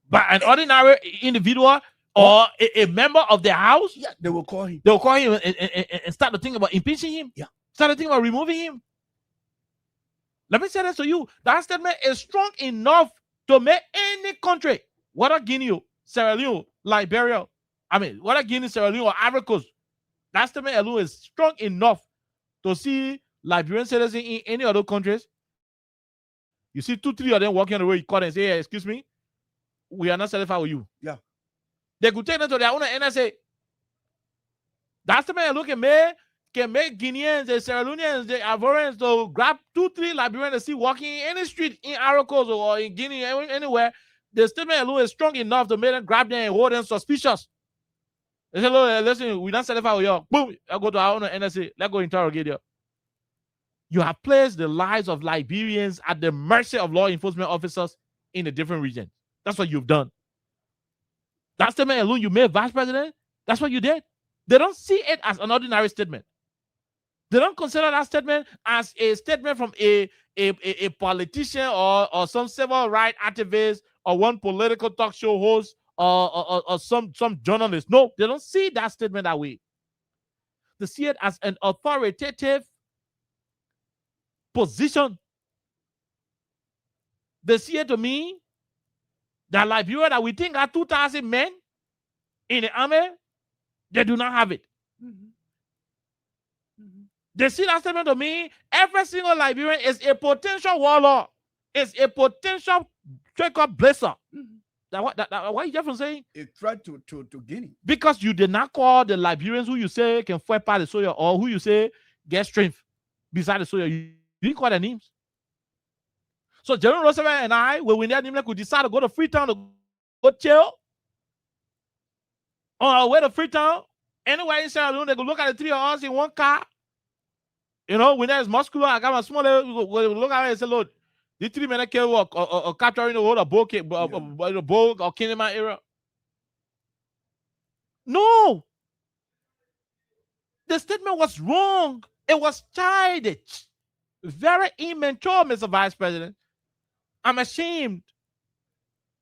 by an ordinary individual or a member of the house, they will call him. They will call him and start to think about impeaching him. Yeah. Start to think about removing him. Let me say this to you. That statement is strong enough to make any country, whether Guinea, Sierra Leone, Liberia, whether Guinea, Sierra Leone, or Ivory Coast, that statement alone is strong enough to see Liberian citizens in any other countries. You see 2-3 of them walking on the road, you call and say, hey, excuse me, we are not satisfied with you. Yeah. They could take them to their own NSA. That statement alone can make Guineans, the Sierra Leoneans, the Ivorians to grab 2-3 Liberians to see walking in any street in Ivory Coast or in Guinea, anywhere. The statement alone is strong enough to make them grab them and hold them suspicious. They say, look, listen, we're not satisfied with you. Boom, I go to our own NSA. Let's go interrogate you. You have placed the lives of Liberians at the mercy of law enforcement officers in a different region. That's what you've done. That statement alone you made, Vice President, that's what you did. They don't see it as an ordinary statement. They don't consider that statement as a statement from a politician or some civil rights activist or one political talk show host or some journalist. No, they don't see that statement that way. They see it as an authoritative position. They see it to me that Liberia that we think are 2,000 men in the army, they do not have it. Mm-hmm. They see that statement to me, every single Liberian is a potential warlord, is a potential trade-up blazer. Mm-hmm. What you just saying? A threat to Guinea. Because you did not call the Liberians who you say can fight part of the soldier or who you say get strength beside the soldier. You didn't call their names. So Jerome Roosevelt and I, when we could decide to go to Freetown to go chill, on our way to Freetown, anywhere in Sierra Leone, they could look at the three of us in one car. When there's muscular, I got my small, we look at it and say, Lord, the 3 men kill or capturing the whole of Bogue or Kinema area. No. The statement was wrong. It was childish. Very immature, Mr. Vice President. I'm ashamed.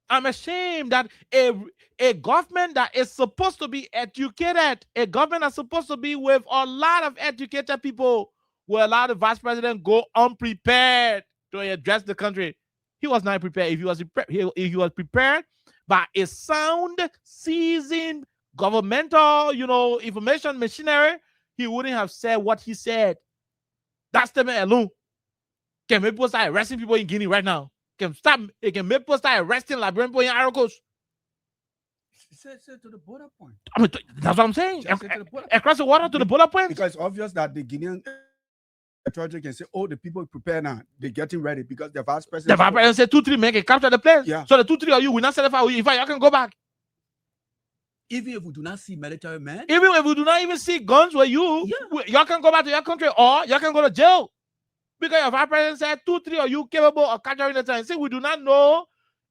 I'm ashamed that a government that is supposed to be educated, a government that's supposed to be with a lot of educated people, will allow the Vice President go unprepared to address the country. He was not prepared. If he was prepared by a sound, seasoned governmental, information machinery, he wouldn't have said what he said. That statement alone can make people start arresting people in Guinea right now. It can make people start arresting Liberian people in Ivory Coast. Say to the border point. I mean, that's what I'm saying. Across the water to the border point. Because it's obvious that the Guinean authority can say, "Oh, the people prepare now. They're getting ready because the Vice President." The Vice President said 2-3 men can capture the place. Yeah. So the 2-3 of you will not sell it for you. In fact, you can go back. Even if we do not see military men. Even if we do not even see guns with you, y'all can go back to your country or y'all can go to jail. Because your Vice President said 2-3 of you capable of capturing the town. See, we do not know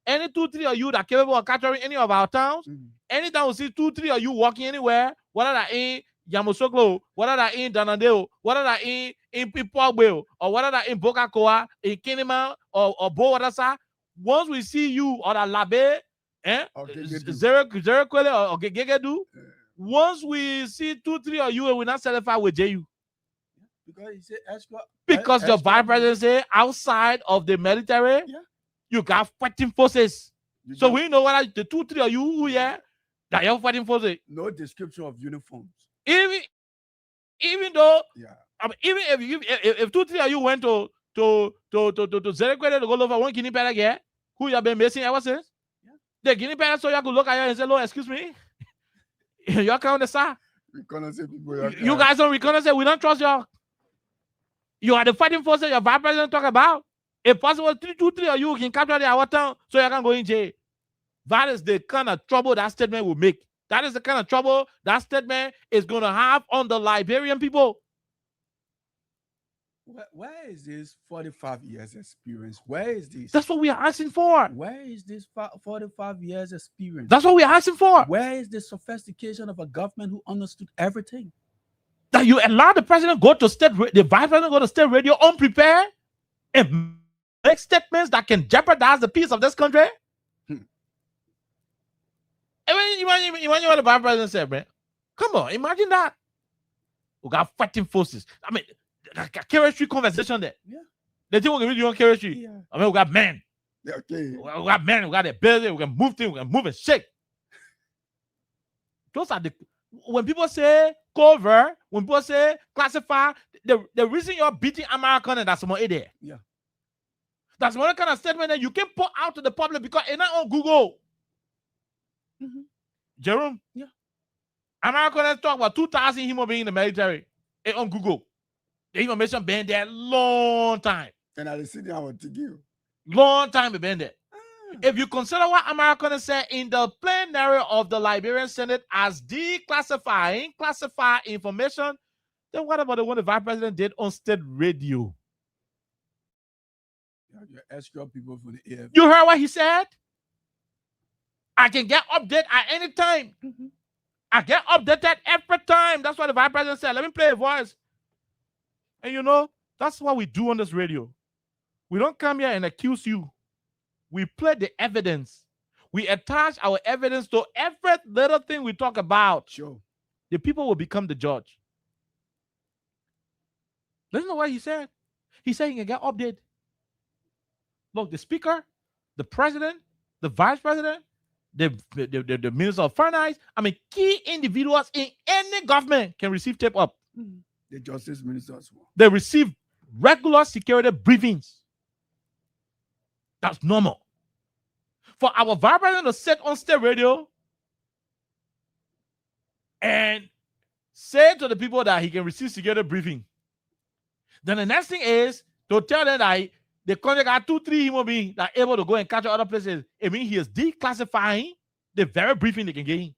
any 2-3 of you that are capable of capturing any of our towns. Anytime we see 2-3 of you walking anywhere, whether they're in Yamoussoukro, whether they're in Danandeo, whether they're in Pipogbe, or whether they're in Bokakoa, in Kinema, or Bowadasa, once we see you or the Labe, Zero Kwele or Gegedu, once we see 2-3 of you and we're not satisfied with JU. Because the Vice President say outside of the military, you got fighting forces. So we know what the 2-3 of you here that you're fighting forces. No description of uniforms. Even though, I mean, even if 2-3 of you went to Zero Kwele to go look for one Guinea pig again, who you have been missing ever since? The Guinea pig, so you could look at you and say, "Lord, excuse me, y'all come on the side. You guys don't reconnaissance. We don't trust y'all. You are the fighting forces your Vice President talk about. If possible, 2-3 of you can capture our town so you can go in jail." That is the kind of trouble that statement will make. That is the kind of trouble that statement is going to have on the Liberian people. Where is this 45 years experience? Where is this? That's what we are asking for. Where is this 45 years experience? That's what we are asking for. Where is the sophistication of a government who understood everything? That you allow the president go to the Vice President go to state radio unprepared and make statements that can jeopardize the peace of this country? Imagine what the Vice President said, man. Come on, imagine that. We got fighting forces. I mean, chemistry conversation there. Yeah. They think we can really do chemistry. Yeah. I mean, we got men. Yeah, okay. We got men. We got the ability. We can move things. We can move and shake. Those are when people say cover, when people say classify, the reason you're beating American and that's more there. Yeah. That's one kind of statement that you can put out to the public because it's not on Google. Jerome? Yeah. Americans talk about 2,000 human beings in the military. It's on Google. The information been there long time. And I see I want to give. Long time it been there. If you consider what Americans said in the plenary of the Liberian Senate as classified information, then what about the one the Vice President did on state radio? You ask your people from the AF. You heard what he said? I can get updated at any time. I get updated every time. That's what the Vice President said. Let me play a voice. And that's what we do on this radio. We don't come here and accuse you. We play the evidence. We attach our evidence to every little thing we talk about. Sure. The people will become the judge. Listen to what he said. He said he can get updated. Look, the speaker, the president, the vice president, the minister of finance, I mean, key individuals in any government can receive tape up. The justice minister as well. They receive regular security briefings. That's normal. For our vice president to sit on state radio and say to the people that he can receive security briefing, then the next thing is to tell them that the country got 2-3 human beings that are able to go and capture other places. It means he is declassifying the very briefing they can get in.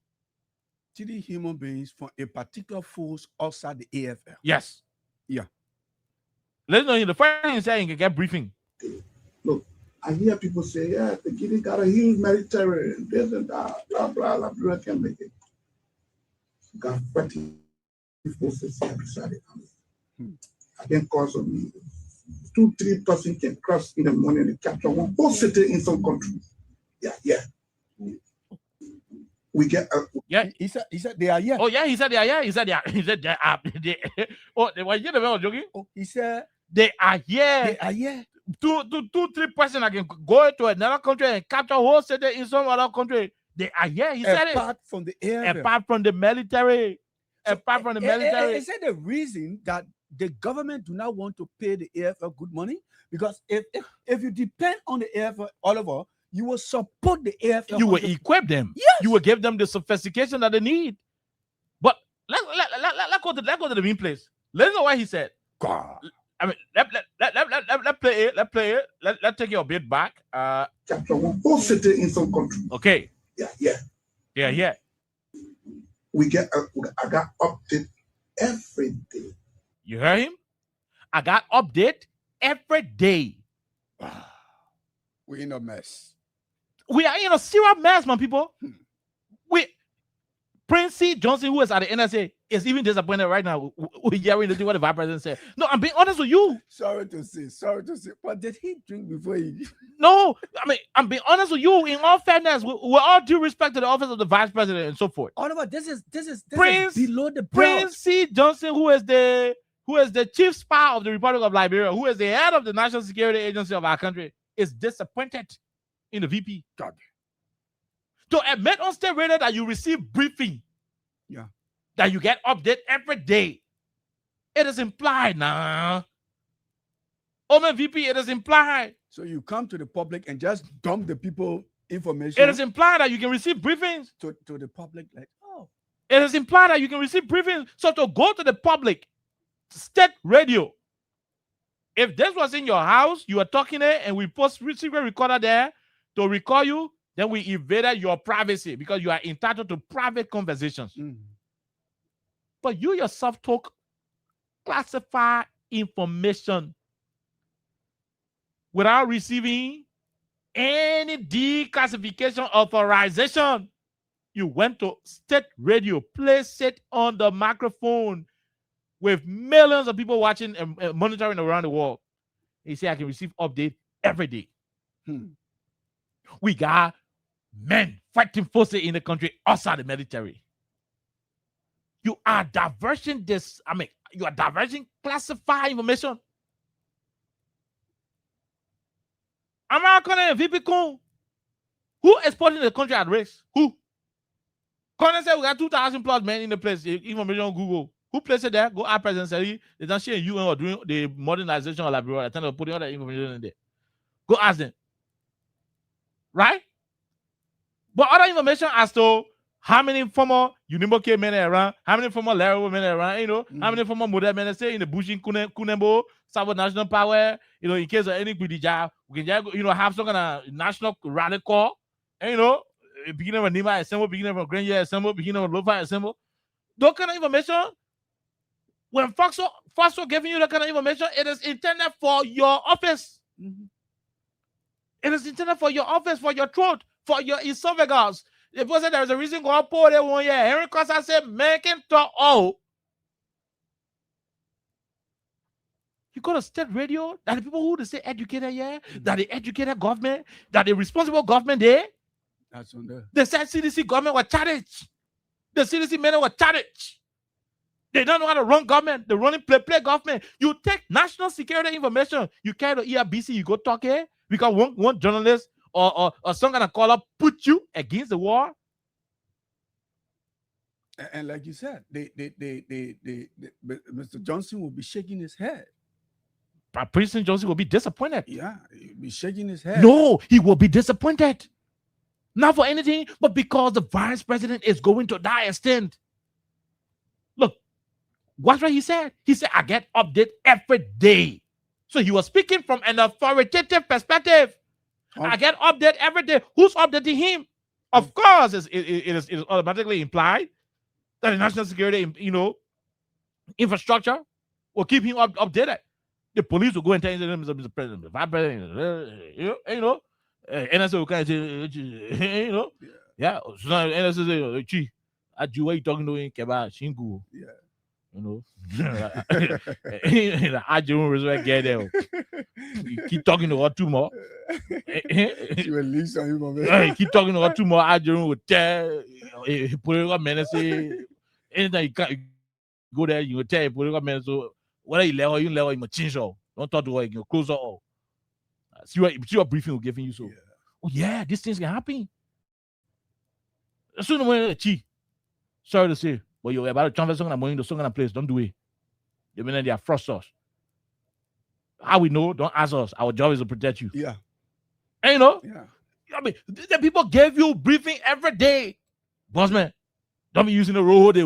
3 human beings from a particular force outside the AFL. Yes. Yeah. Let's know the first thing he said he can get briefing. Look, I hear people say, yeah, the Guinea got a huge military and this and that, blah, blah, blah, blah, can't make it. Got 20 forces here beside the army. again cause of me. 2-3 persons can cross in the morning and capture one whole city in some country. Yeah. We get He said they are here. Oh yeah, he said they are here. He said they are. Oh, were you the joking? Oh, he said they are here. they are here. 2-3 persons that can go to another country and capture whole city in some other country. They are here. He said it. Apart from the air. Apart from the military. Apart from the military. Is that the reason that the government do not want to pay the AFL good money? Because if you depend on the AFL, Oliver, you will support the AFL. You will equip them. Yes. You will give them the sophistication that they need. But let's go to the main place. Let's know what he said. God. I mean, let's play it. Let's play it. Let's take your bit back. capture one whole city in some country. Okay. Yeah. I got update every day. You heard him? I got update every day. We're in a mess. We are in a serious mess, man, people. Prince C. Johnson, who is at the NSA, is even disappointed right now. We're hearing what the vice president said. No, I'm being honest with you. Sorry to say. But did he drink before he? No, I mean, I'm being honest with you. In all fairness, with all due respect to the office of the vice president and so forth. Oliver, this is Prince below the belt. Prince C. Johnson, who is the chief spy of the Republic of Liberia, who is the head of the National Security Agency of our country, is disappointed in the VP. God. To admit on state radio that you receive briefing, that you get update every day, it is implied now. Omen VP, it is implied. So you come to the public and just dump the people information. It is implied that you can receive briefings to the public, like, oh. It is implied that you can receive briefings. So to go to the public, state radio. If this was in your house, you are talking there, and we post secret recorder there to record you, then we invaded your privacy because you are entitled to private conversations. But you yourself took classified information without receiving any declassification authorization. You went to state radio, place it on the microphone with millions of people watching and monitoring around the world. You say, I can receive update every day. We got men fighting forces in the country outside the military. You are diverting you are diverting classified information. American and VP Kun, who is putting the country at risk? Who? Colonel said we got 2,000 plus men in the place. Information on Google. Who placed it there? Go ask President Seri. They don't share UN or doing the modernization of Liberia. They're putting all that information in there. Go ask them. Right? But other information as to how many former Unimbo men are around, how many former Laravel men are around, how many former model men say in the bush in Kunembo, Savo National Power, in case of any Kudija, we can just, have some kind of national rally call, and, beginning of Nima Assemble, beginning of Grand Year Assemble, beginning of Lofa Assemble. Those kind of information, when Foxo giving you that kind of information, it is intended for your office. It is intended for your office, for your throat, for your esophagus. If you say there is a reason go pour there 1 year, Henry Costa said, make him talk all. You got a state radio that the people who they say educated here, that the educated government, that the responsible government there. That's on there. They said CDC government was challenged. The CDC men were challenged. They don't know how to run government. They're running play government. You take national security information, you carry the ERBC, you go talk here because one journalist or some kind of caller put you against the war. And like you said, Mr. Johnson will be shaking his head. President Johnson will be disappointed. Yeah, he'll be shaking his head. No, he will be disappointed. Not for anything, but because the vice president is going to die extent. Look, what's what he said? He said, I get update every day. So he was speaking from an authoritative perspective. I get update every day. Who's updating him? Of course, it is automatically implied that the national security, infrastructure will keep him updated. The police will go and tell him, Mr. President, the vice president, NSA will kind of say, yeah. So now NSA say, Chief, what you talking to in Keba Shingu? Yeah. You know, I don't get there. You keep talking to her too much. She will leave some you keep talking to her too much. I don't will tell political menace. Anytime you can't go there, you will tell political menace. So whether you let her, you let her, you must change her. Don't talk to her, you close her off. See what briefing will giving you. So, oh yeah, these things can happen. As soon as we're sorry to say, but you're about to transfer song and money to song and place. Don't do it. They mean they are frost us. How we know? Don't ask us. Our job is to protect you. Yeah. And you know? Yeah. I mean, the people gave you briefing every day. Boss man, don't be using the road.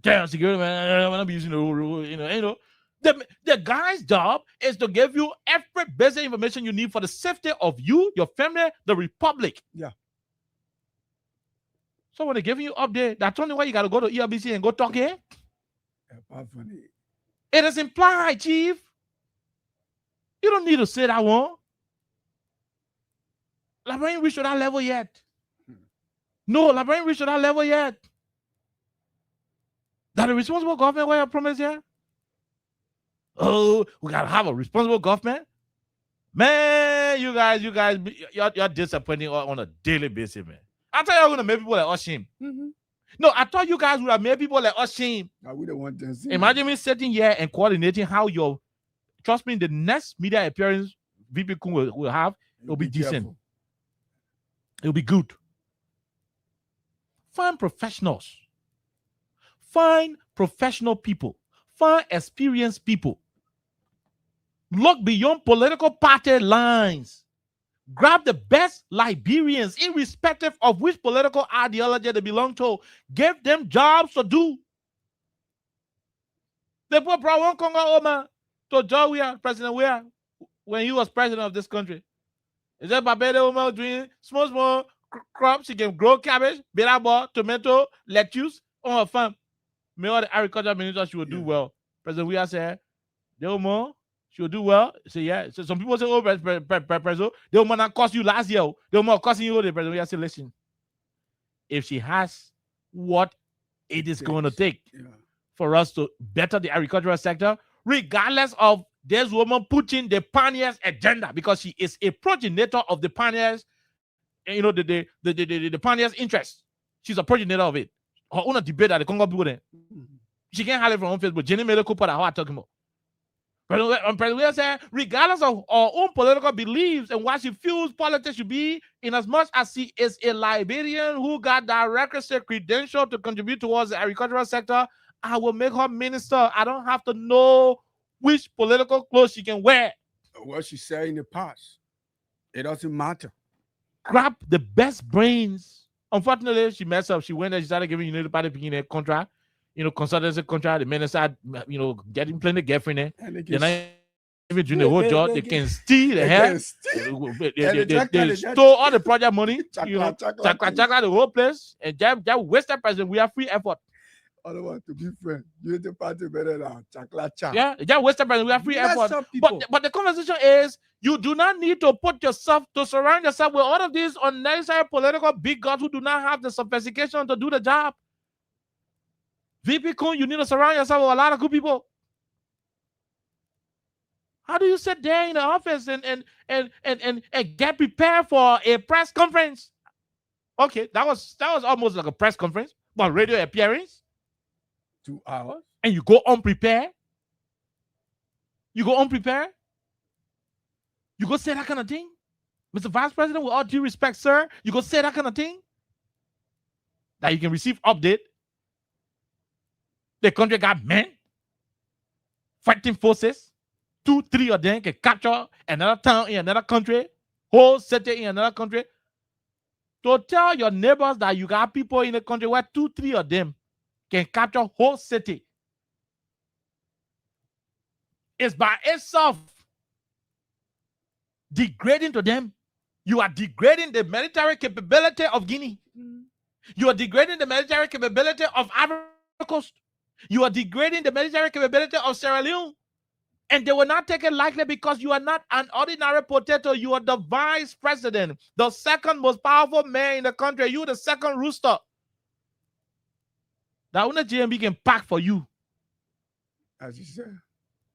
Tell security man, don't be using the road. You know. The guy's job is to give you every basic information you need for the safety of you, your family, the republic. Yeah. So when they're giving you update, that's only why you got to go to ERBC and go talk here. It is implied, Chief. You don't need to say that one. Liberia ain't reached that level yet. No, Liberia ain't reached that level yet. That the responsible government what I promise here? Oh, we gotta have a responsible government. Man, you guys, you're disappointing on a daily basis, man. I thought you were gonna make people like us shame. No, I thought you guys would have made people like us shame. We don't want to see. Imagine me sitting here and coordinating how your, trust me, the next media appearance VP Kun will have, it'll be decent. Careful. It'll be good. Find professionals. Find professional people. Find experienced people. Look beyond political party lines. Grab the best Liberians, irrespective of which political ideology they belong to. Give them jobs to do. They put Brown Congo Oma to Joe President Weah, when he was president of this country. Is that Babede Oma doing small crops? She can grow cabbage, bitter ball, tomato, lettuce on her farm. May all the agriculture minister she will do well. President Weah said, Delmo, she will do well. Say, yeah. So some people say, oh, President, they will not cost you last year. They will not cost you the President Weah say, listen, if she has what it is going to take for us to better the agricultural sector, regardless of this woman pushing the pioneers agenda, because she is a progenitor of the pioneers, you know, the pioneers' interest. She's a progenitor of it. Her own debate at the Congo people then. She can't have it from her Facebook. Jenny made a coup how I talking about. President Weah said, regardless of our own political beliefs and what she feels politics should be, in as much as she is a Liberian who got that requisite credential to contribute towards the agricultural sector, I will make her minister. I don't have to know which political clothes she can wear. What she said in the past, it doesn't matter. Grab the best brains. Unfortunately, she messed up. She went there, she started giving United Party picking a contract, you know, consultancy contract. The minister, you know, getting plenty of girlfriend there. They're not even doing the whole job. They can steal the hair. They stole all the project money. Chakla the whole place. And just wasted President. We have free effort. I don't want to be friends. United Party better than Chakla. Yeah, just wasted President. We have free effort. But the conversation is, you do not need to surround yourself with all of these unnecessary political bigots who do not have the sophistication to do the job. VP Kun, you need to surround yourself with a lot of good people. How do you sit there in the office and get prepared for a press conference? Okay, that was almost like a press conference, but radio appearance. 2 hours. And you go unprepared? You go unprepared? You go say that kind of thing? Mr. Vice President, with all due respect, sir, you go say that kind of thing? That you can receive update? The country got men, fighting forces, 2-3 of them can capture another town in another country, whole city in another country. To tell your neighbors that you got people in the country where 2-3 of them can capture whole city. It's by itself degrading to them. You are degrading the military capability of Guinea. You are degrading the military capability of Ivory Coast. You are degrading the military capability of Sierra Leone. And they will not take it lightly because you are not an ordinary potato. You are the vice president, the second most powerful man in the country. You are the second rooster. That one GMB can pack for you. As you said.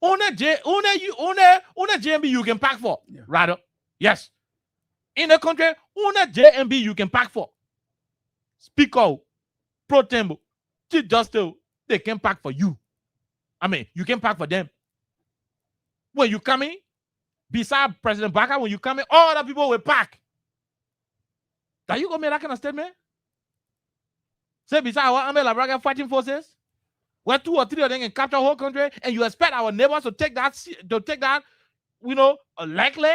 Une JMB you can pack for. Yeah. Rather. Yes. In the country, une JMB you can pack for. Speaker, Pro Tem, Chief Justice, they can pack for you. I mean, you can pack for them. When you come in, beside President Baka, when you come in, all the people will pack. Are you going to make that kind of statement? Say beside our Army Labraga fighting forces, where 2 or 3 of them can capture the whole country, and you expect our neighbors to take that, likely?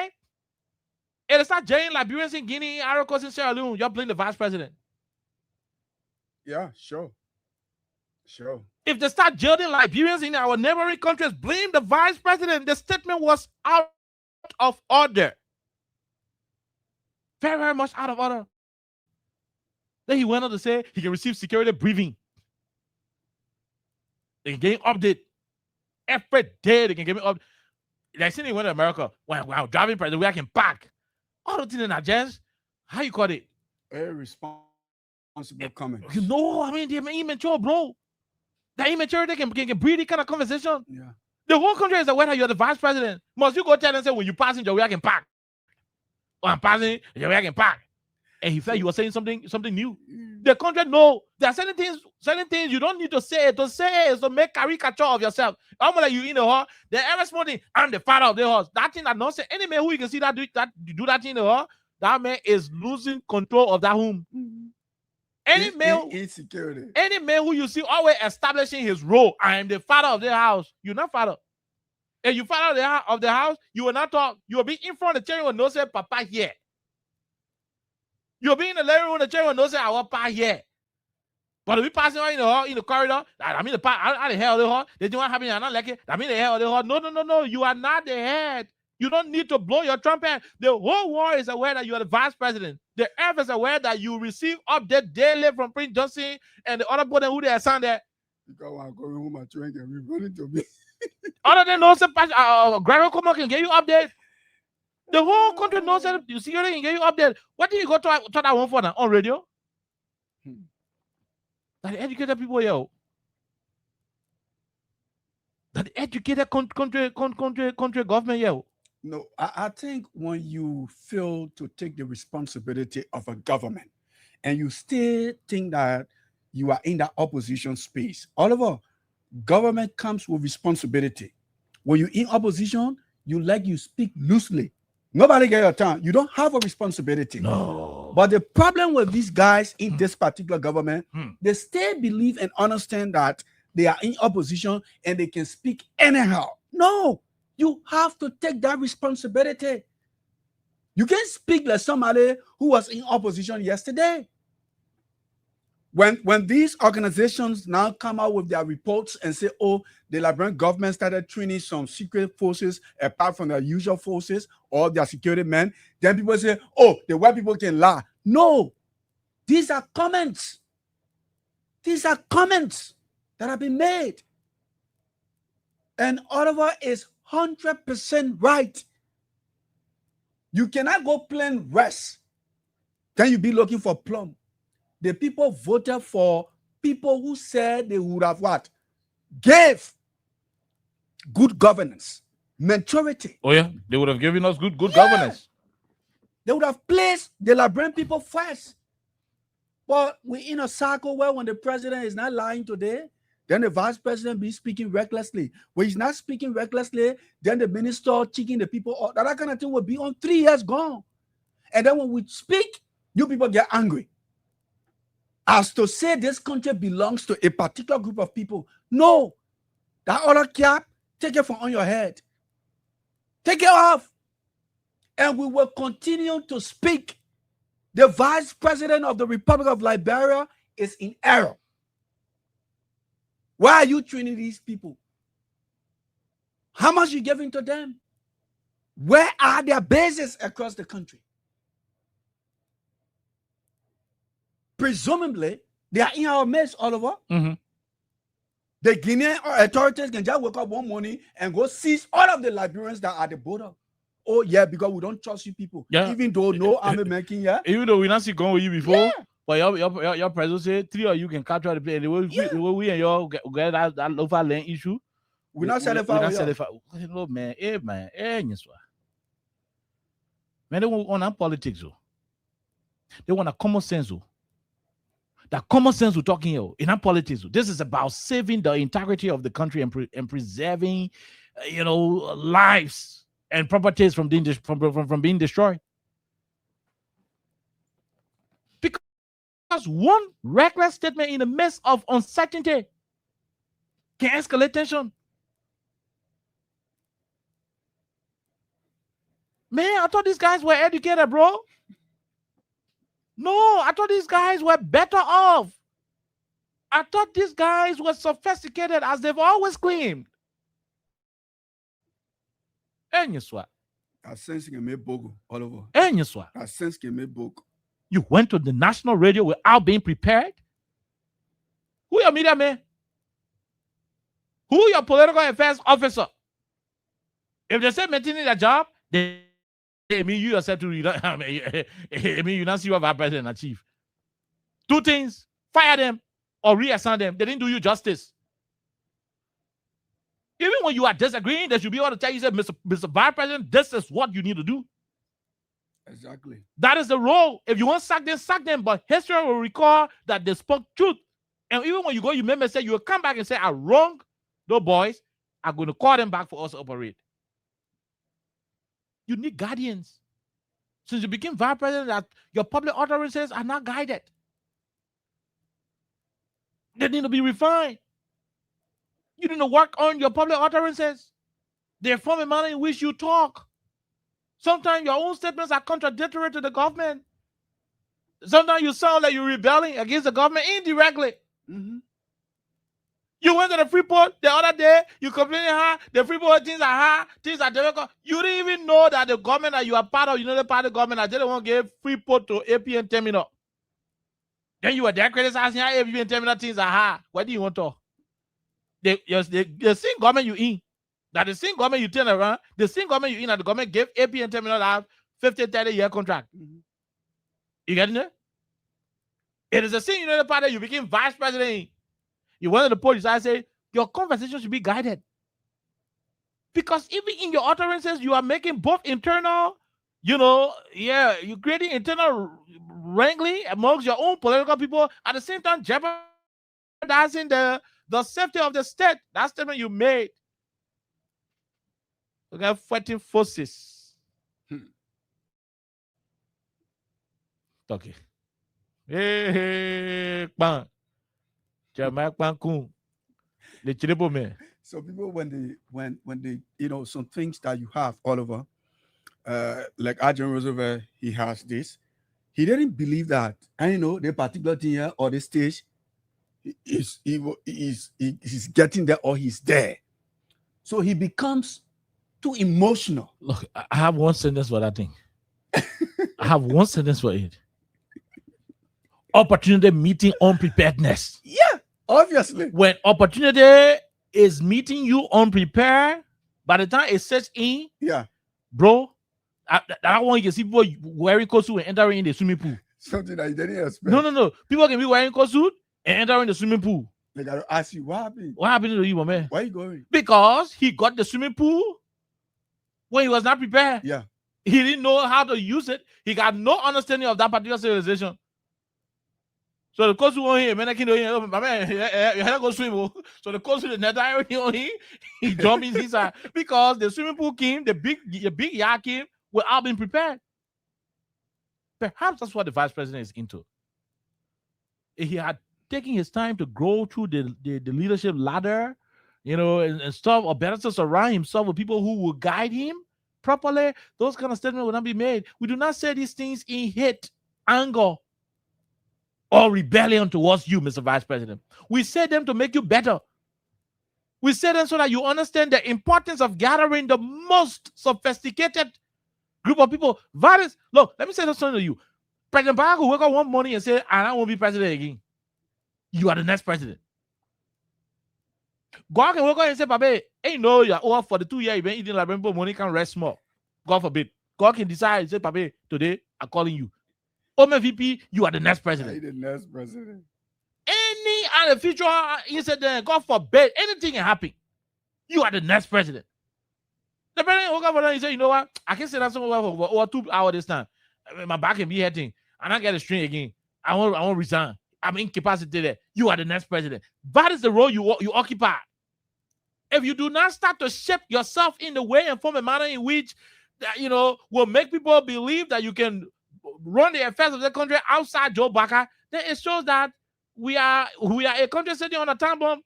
It is not jailing Liberians in Guinea, Ivory Coast, and Sierra Leone. You're blaming the vice president. Yeah, sure. If they start jailing Liberians in our neighboring countries, blame the vice president. The statement was out of order. Very, very much out of order. Then he went on to say he can receive security briefing. They can get him update. Every day they can get me up. They say he went to America. When I'm driving president, we can pack. All the things in agents. How you call it? A responsible comment. You know, I mean, they're immature, bro. They're immature. They can breed this kind of conversation. Yeah. The whole country is aware that you're the vice president. Must you go tell them and say, when you passing your way, I can pack? Or I'm passing your way, I can pack. And he felt you were saying something new. The country know there are certain things you don't need to say it. To say it is to make caricature of yourself. I'm like you in the hall. The every morning, I'm the father of the horse. That thing that nonsense. Any man who you can see that do that thing in the hall, that man is losing control of that home. Any man who you see always establishing his role. I am the father of the house. You're not father. If you father of the house, you will not talk. You will be in front of the chair and no say Papa here. You'll be in the living room, the chair and no say our Papa here. But if we passing on in the corridor, I mean the hell of the hall. They do not happen. I not like it. I mean the hell of the hall. No. You are not the head. You don't need to blow your trumpet. The whole world is aware that you are the vice president. The earth is aware that you receive update daily from Prince Johnson and the other boy who they assigned there. Because I'm going home and drink and we're running to me. Other than those, Gregor Como can get you update. The whole country knows that you see can get you update. What did you go to that one for now on radio? That educated people, yo. That educated country government, yo. No, I think when you fail to take the responsibility of a government and you still think that you are in that opposition space, Oliver, government comes with responsibility. When you're in opposition, you speak loosely. Nobody get your time. You don't have a responsibility. No. But the problem with these guys in this particular government, they still believe and understand that they are in opposition and they can speak anyhow. No. You have to take that responsibility. You can't speak like somebody who was in opposition yesterday. When these organizations now come out with their reports and say, oh, the Liberian government started training some secret forces apart from their usual forces or their security men, then people say, oh, the white people can lie. No, these are comments. These are comments that have been made. And Oliver is 100% right. You cannot go plain rest. Then you be looking for plum. The people voted for people who said they would have what? Gave good governance, maturity. Oh yeah, they would have given us good governance. They would have placed the Liberian people first. But we're in a cycle where when the president is not lying today, then the vice president be speaking recklessly. When he's not speaking recklessly, then the minister cheating the people out. That kind of thing will be on 3 years gone. And then when we speak, you people get angry. As to say this country belongs to a particular group of people. No. That other cap, take it from on your head. Take it off. And we will continue to speak. The vice president of the Republic of Liberia is in error. Why are you training these people? How much you giving to them? Where are their bases across the country? Presumably, they are in our midst, Oliver. The Guinean authorities can just wake up one morning and go seize all of the Liberians that are at the border. Oh, yeah, because we don't trust you people. Yeah. Even though no army making, yeah. Even though we not see going with you before, yeah. But your president say 3 of you can capture the place. The way we and y'all get that local land issue, We not sell it for no man, man, man, they want politics. They want a common sense. That common sense we're talking here in our politics. This is about saving the integrity of the country and preserving, lives and properties from being destroyed. Because one reckless statement in the midst of uncertainty can escalate tension. Man, I thought these guys were educated, bro. No, I thought these guys were better off. I thought these guys were sophisticated as they've always claimed. And you swat. I sense you made bogo all over. And you swat. I sense you made bogo. You went to the national radio without being prepared? Who your media man? Who your political affairs officer? If they say maintaining their job, they mean you yourself to you not see what our president achieve. Two things: fire them or reassign them. They didn't do you justice. Even when you are disagreeing, they should be able to tell you, Mr. Vice President, this is what you need to do. Exactly. That is the role. If you want to sack them. But history will recall that they spoke truth. And even when you go, you remember say you will come back and say, I'm wrong. Those boys are going to call them back for us to operate. You need guardians. Since you became vice president, that your public utterances are not guided. They need to be refined. You need to work on your public utterances. They form a manner in which you talk. Sometimes your own statements are contradictory to the government. Sometimes you sound like you're rebelling against the government indirectly. Mm-hmm. You went to the Freeport the other day, you complaining how the Freeport things are high, things are difficult. You didn't even know that the government that you are part of, the part of the government that didn't want to give Freeport to APN terminal. Then you were there criticizing how APN terminal things are high. What do you want to? The same government you in, that the same government you turn around, the same government you in, that the government gave APN terminal that 50-30-year contract. Mm-hmm. You getting it? It is the same party you became vice president in. You went to the police, I say, your conversation should be guided. Because even in your utterances, you are making both internal, you're creating internal wrangling amongst your own political people, at the same time jeopardizing the safety of the state. That statement you made. We got fighting forces. Okay. Hey, bang. So people when they some things that you have all over, like Adrian Roosevelt, he has this. He didn't believe that, and the particular thing here or the stage, he's getting there or he's there, so he becomes too emotional. Look, I have one sentence for that thing. I have one sentence for it. Opportunity meeting unpreparedness. Yeah, obviously. When opportunity is meeting you unprepared, by the time it sets in, bro, that one you can see people wearing coat suit and entering in the swimming pool. Something that you didn't expect. No. People can be wearing coat suit and entering the swimming pool. They gotta ask you, what happened? What happened to you, my man? Where are you going? Because he got the swimming pool when he was not prepared. Yeah. He didn't know how to use it. He got no understanding of that particular civilization. So the coach on him, man, I can't do it. My man, you had to go swim. So the coach the net on him, he jumped inside because the swimming pool came, the big yacht came without being prepared. Perhaps that's what the vice president is into. If he had taken his time to grow through the leadership ladder, and stuff, or better to surround himself with people who will guide him properly, those kind of statements will not be made. We do not say these things in hate, anger, or rebellion towards you, Mr. Vice President. We say them to make you better. We say them so that you understand the importance of gathering the most sophisticated group of people. Look, let me say something to you. President Barack will wake up one morning and say, I won't be president again. You are the next president. God can wake up and say, Papa, you're over for the 2 years you've been eating like money can rest more. God forbid. God can decide and say, Papa, today I'm calling you. VP, you are the next president. The next president. Any other future incident, God forbid, anything can happen. You are the next president. The president woke up and he said, you know what? I can sit down somewhere for over 2 hours this time. My back can be hurting. And I get a string again. I won't resign. I'm incapacitated. You are the next president. That is the role you occupy. If you do not start to shape yourself in the way and form a manner in which that, will make people believe that you can run the affairs of the country outside Joe Baka, then it shows that we are a country sitting on a time bomb.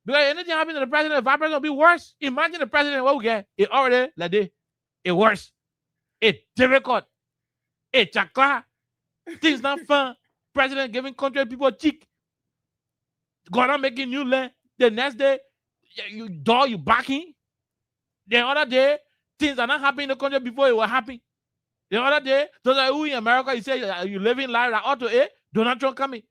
Because anything happens to the president, the vice president will be worse. Imagine the president, what we get. It already, it worse. It's difficult. It's chakla. Things not fun. President giving country people cheek. Going on making new land. The next day, you backing. The other day, things are not happening in the country before it was happy. The other day, those are who in America, you say you living life like auto Donald Trump coming.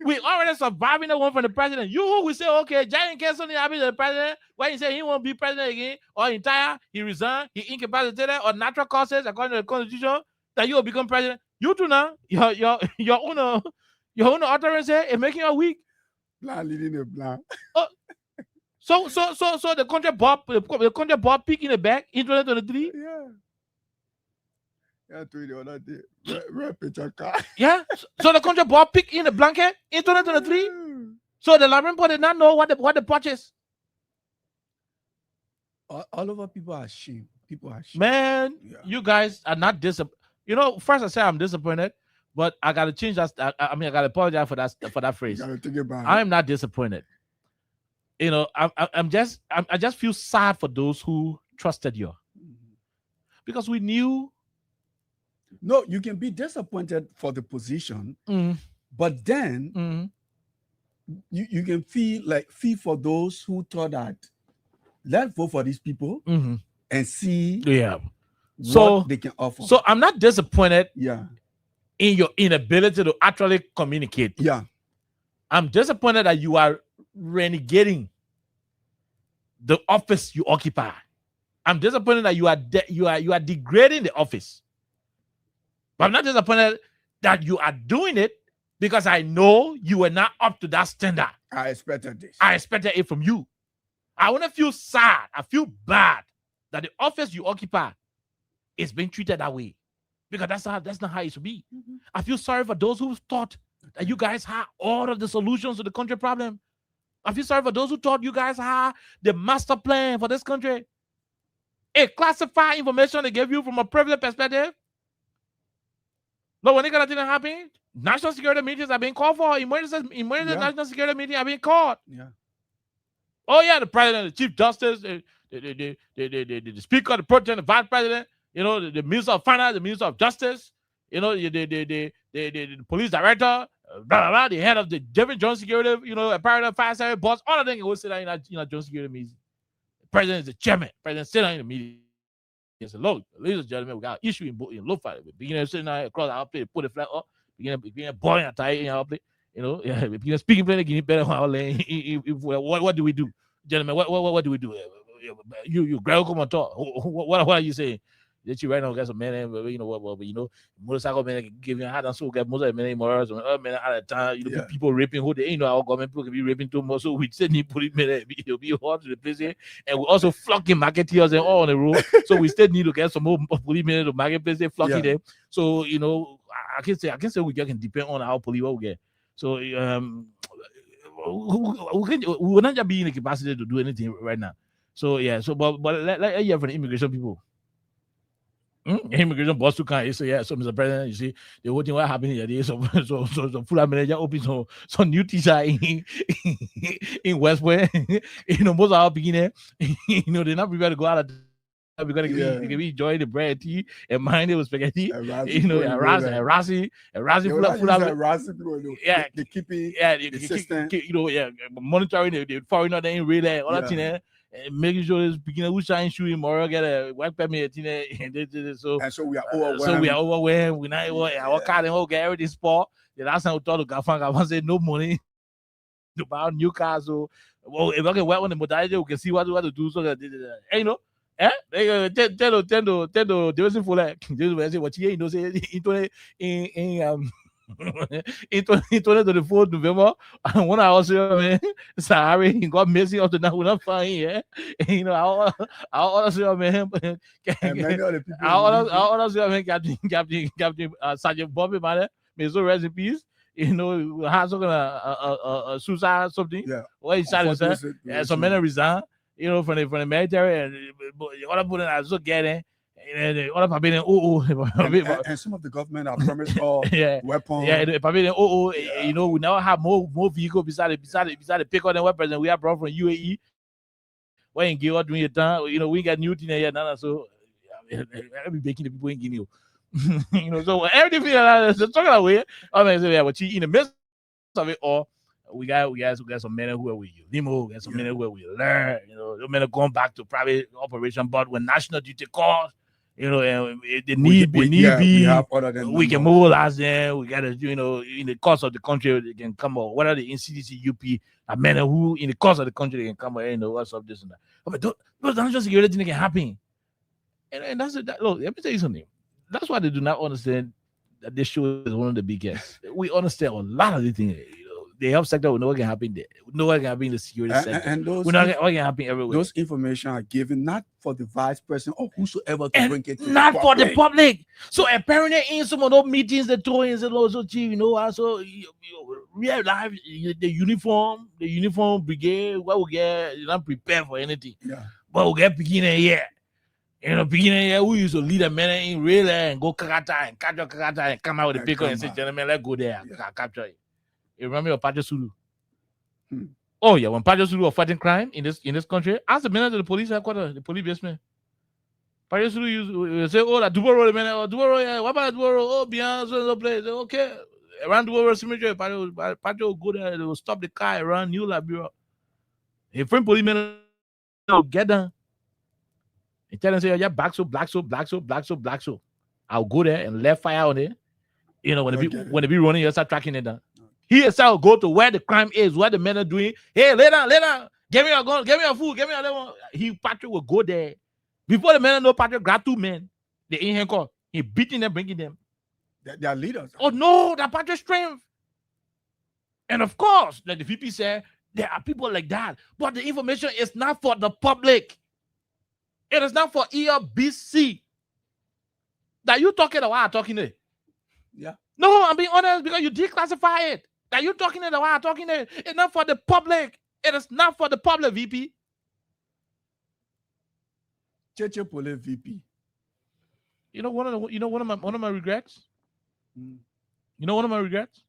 We already surviving the one from the president. You who will say, okay, Giant case something happens to the president, when he say he won't be president again, or he resigned, he incapacitated, or natural causes according to the Constitution, that you will become president. You too now, your own utterance here is making you weak. Plan leading a plan. So the country bought peak in the back in 2023. Yeah. Yeah, the other day. Yeah. So the country bought peak in the blanket in 2023. So the Labyrinth did not know what the purchase. All over, people are ashamed. Man, you guys are not disappointed. First I say I'm disappointed, but I gotta change that. I gotta apologize for that phrase. You gotta think about it. I am not disappointed. I just feel sad for those who trusted you, because we knew. No, you can be disappointed for the position, but then you can feel for those who thought that let's vote for these people and see what they can offer. So I'm not disappointed in your inability to actually communicate. Yeah. I'm disappointed that you are renegating the office you occupy. I'm disappointed that you are degrading the office. But I'm not disappointed that you are doing it, because I know you were not up to that standard. I expected this. I expected it from you. I want to feel sad. I feel bad that the office you occupy is being treated that way, because that's not how it should be. I feel sorry for those who thought that you guys had all of the solutions to the country problem. I feel sorry for those who thought you guys had the master plan for this country. A classified information they gave you from a privileged perspective. No, when it didn't happen, national security meetings are being called for. Emergency national security meetings are being called. Yeah. Oh yeah, the president, the chief justice, the speaker, the president, the vice president, the minister of finance, the minister of justice, the police director, blah, blah, blah, the head of the different joint security, apparently fire service boss, all of them will sit down in a joint security meeting. The president is the chairman. The president sit down in the meeting. He said, look, ladies and gentlemen, we got an issue in low fight. We begin sitting out across our plate, put the flag up, begin boiling a tie in our plate. We begin speaking plain, getting better. What do we do? Gentlemen, what do we do? You grab come on talk. What are you saying? That you right now got some man, motorcycle man give you a hat and so get most of the men more men at a time. People raping who they ain't know our government people can be raping too much. So we said need put it it'll be hard to the place here. And we also flocking marketeers and all on the road. So we still need to get some more police men to marketplace flocking them. So I can say we can depend on our police what we get. So we will not just be in the capacity to do anything right now. So but let's hear from the immigration people. Immigration boss who can't say so Mr. President, you see the whole thing what happened here. So full manager open some new teacher in West Point. Most of our beginner, they're not prepared to go out of we're gonna be enjoying the bread tea and mind it with spaghetti. Rasi they keep it monitoring the foreigner they ain't really all that thing. And making sure this beginner who shine shoe in Moro get a work permit, so we are overwhelmed. We not our card and get everything sport. The last time we thought to Gafan said no money to buy new cars. So if I can work on the modality, we can see what to do. So that they tell they wasn't for like this. What you say in In 2024 November, when I was here, Sahari, he got messy up to now. We're not fine, yeah. You know, I also, man, And many other people. I also, man, Captain Sergeant Bobby, man, may so rest in peace. You know, has a suicide something. Yeah. Well, he shot himself. Yeah, some men resign. You know, from the military, and other people that also getting. And some of the government are promised all weapons. Yeah, you know, we now have more vehicles beside the pickup than weapons, and we are brought from UAE. Why in Guinea doing it down? You know, we got new thing here now, so I'll be making the people in Guinea. You know, so everything that's talking away. I mean, yeah, but in the midst of it all, we got some men who are with you. Limo, we got some men who are with learn. You know, the men are going back to private operation, but when national duty calls. You know, and the need be, we can mobilize them. We gotta, you know, in the course of the country, they can come out. What are the NCDC, UP, a men who in the course of the country they can come out, you know, what's up, this and that. But those national security things can happen. And that's it. Look, let me tell you something. That's why they do not understand that this show is one of the biggest. We understand a lot of the things. The health sector will know what can happen there. We know what can happen in the security sector. And those, we know what can happen everywhere. Those information are given not for the vice president or whosoever to bring it to not for the public. So apparently in some of those meetings they throw in also chief, you know, also real life the uniform brigade, what we get, you're not prepared for anything. Yeah. But we get beginning here. You know, beginning here, we used to lead a man in real and go Kakata and capture Kakata and come out with the pickle and say, gentlemen, let's go there. Capture it. You remember your Patrick Sulu? Oh yeah, when Patrick Sulu was fighting crime in this country, ask the manager of the police headquarters, the police basement. Patrick Sulu used say, "Oh, that Duboro, man, Duboro, yeah, what about Duboro? Oh, beyond so place, okay." Around Duboro cemetery, Patrick will go there, they will stop the car around New Liberia. A friend policeman will get down and tell them, "Say, yeah, black so." I'll go there and let fire on it. You know, when they be running, you start tracking it down. He himself go to where the crime is, where the men are doing. Hey, lay down. Give me your gun, give me your food, give me your one. Patrick will go there. Before the men know Patrick grab two men, they in handcuff. He beating them, bringing them. They are leaders. Oh no, that Patrick's strength. And of course, like the VP said, there are people like that. But the information is not for the public. It is not for ELBC. That you talking about, I'm talking to. Yeah. No, I'm being honest because you declassify it. That you talking it while I'm talking it. It's not for the public. It is not for the public, VP. Cheche Pole VP. You know one of my regrets. You know one of my regrets.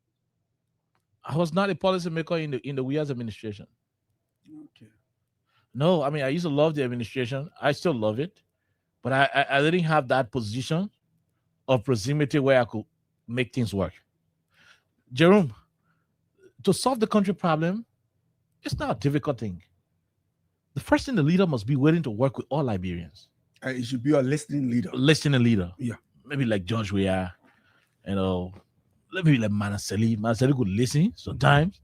I was not a policymaker in the WIA's administration. Okay. No, I mean I used to love the administration. I still love it, but I didn't have that position of proximity where I could make things work. Jerome, to solve the country problem, it's not a difficult thing. The first thing the leader must be willing to work with all Liberians. It should be a listening leader. Listening leader. Yeah. Maybe like George Weah, you know, maybe like Manaseli. Manaseli could listen sometimes,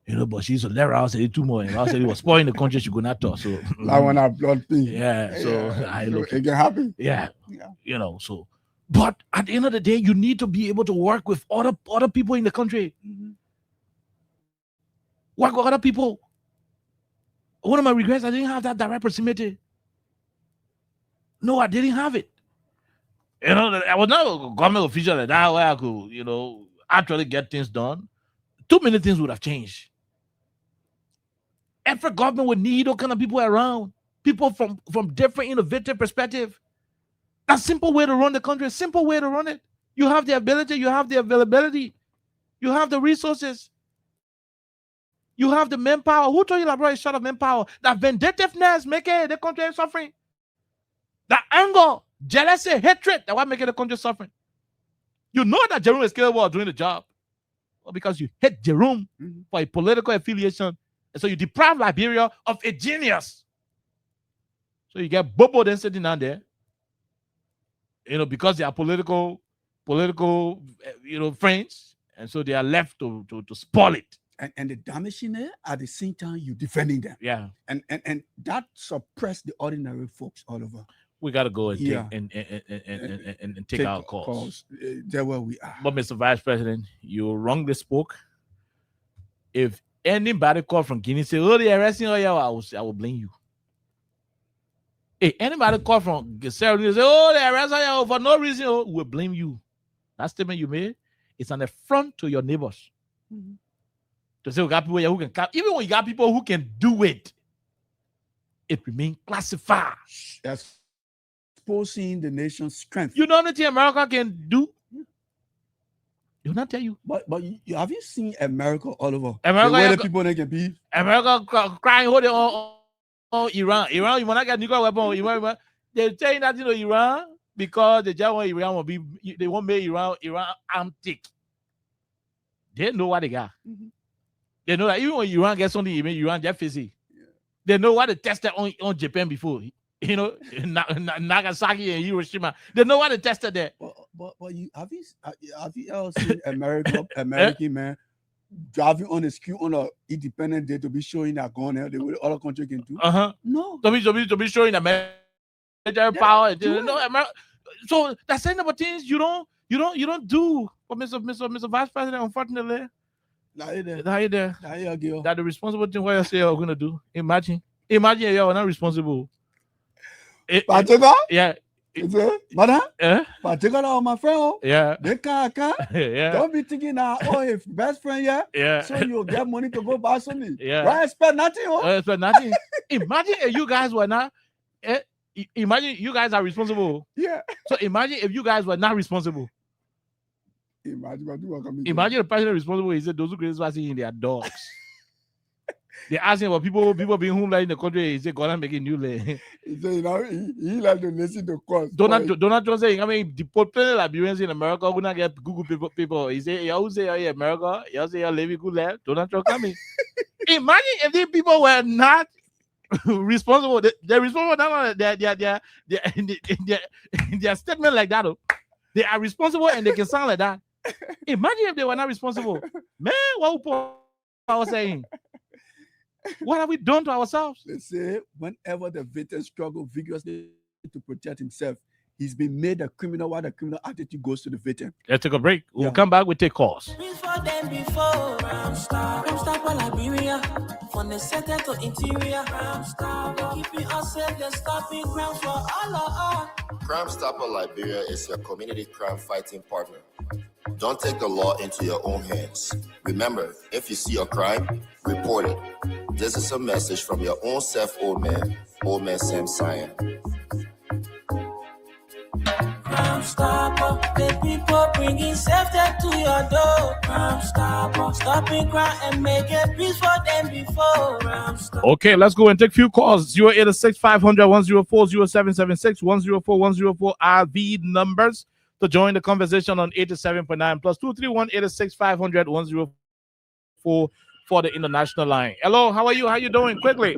you know, but she used to let her out say too much. And I said it was spoiling the country, she could not talk. So like when our blood thing. Yeah. So I look. It can happen. Yeah. You know, so but at the end of the day, you need to be able to work with other people in the country. Work with other people. One of my regrets, I didn't have that direct proximity. No, I didn't have it. You know, I was not a government official like that where I could, you know, actually get things done. Too many things would have changed. Every government would need all kind of people around. People from different innovative perspective. A simple way to run the country, a simple way to run it. You have the ability, you have the availability, you have the resources, you have the manpower. Who told you that, bro, is short of manpower? That vindictiveness making the country suffering. That anger, jealousy, hatred, that what making the country suffering. You know that Jerome is capable of doing the job. Well, because you hate Jerome for a political affiliation. And so you deprive Liberia of a genius. So you get Bobo then sitting down there. You know, because they are political, you know, friends. And so they are left to spoil it. And the damaging there, at the same time, you defending them. Yeah. And that suppress the ordinary folks all over. We gotta go and Yeah. and take our calls. There where we are. But Mr. Vice President, you wrongly spoke. If anybody call from Guinea say, "Oh, they're arresting you," I will blame you. If anybody call from Sierra Leone say, "Oh, they're arresting you for no reason," we'll blame you. That statement you made is an affront to your neighbors. To say we got people here who can cap, even when you got people who can do it, it remains classified. That's exposing the nation's strength. You know nothing America can do. You'll not tell you. But have you seen America all over? America, the way the people they can be. America crying holding on Iran. Iran, you want to get nuclear weapon. They're saying that Iran because they just want Iran will be. They won't make Iran arm-tick. They know what they got. They know that even when Iran gets something, Iran just face it. They know what they tested on Japan before. You know, Nagasaki and Hiroshima. They know what they tested there. But have you ever seen American man driving on the street on an independent day to be showing that gun there the way other country can do? No. To be showing American power. So that's saying about things you don't do. But Mr. Vice President, unfortunately, that the responsible thing what you say you're gonna do. Imagine you're not responsible. Yeah. Madam? Particular my friend. Yeah. They can't. Yeah. Don't be thinking now, if best friend, yeah. So you'll get money to go buy something. Yeah. Right? Spend nothing. Spend nothing. Imagine if you guys were not. Imagine you guys are responsible. Yeah. So imagine if you guys were not responsible. Imagine the president responsible. He said those who create vaccine in their dogs. They're asking about people being homeless in the country. He said, "Gonna make a new land." He said, he like to listen to cause. Donald Trump saying, I mean, the plenty Liberians in America who not get Google people. He said, "Y'all say America, y'all say y'all living good life." Donald Trump coming. Imagine if these people were not responsible. They're responsible not their statement like that. They are responsible and they can sound like that. Imagine if they were not responsible. Man, what I was saying. What have we done to ourselves? They say whenever the victim struggles vigorously to protect himself, he's been made a criminal while the criminal attitude goes to the victim. Let's take a break. We'll come back, we'll take calls. Before them before Ramstar for Liberia. From the center to interior Ramstar. Keeping us safe, the stopping grounds for all of us. Crime Stopper Liberia is your community crime fighting partner. Don't take the law into your own hands. Remember, if you see a crime, report it. This is a message from your own self, old man Sam Cyan. Crime Stopper, the people bringing safety to your door. Crime Stopper, stopping crime and making peace for them before. Okay, let's go and take a few calls. 086 500 104 0776 104 104 are the numbers to join the conversation on 87.9 plus 231 86 500 104 for the international line. Hello, how are you? How you doing? Quickly.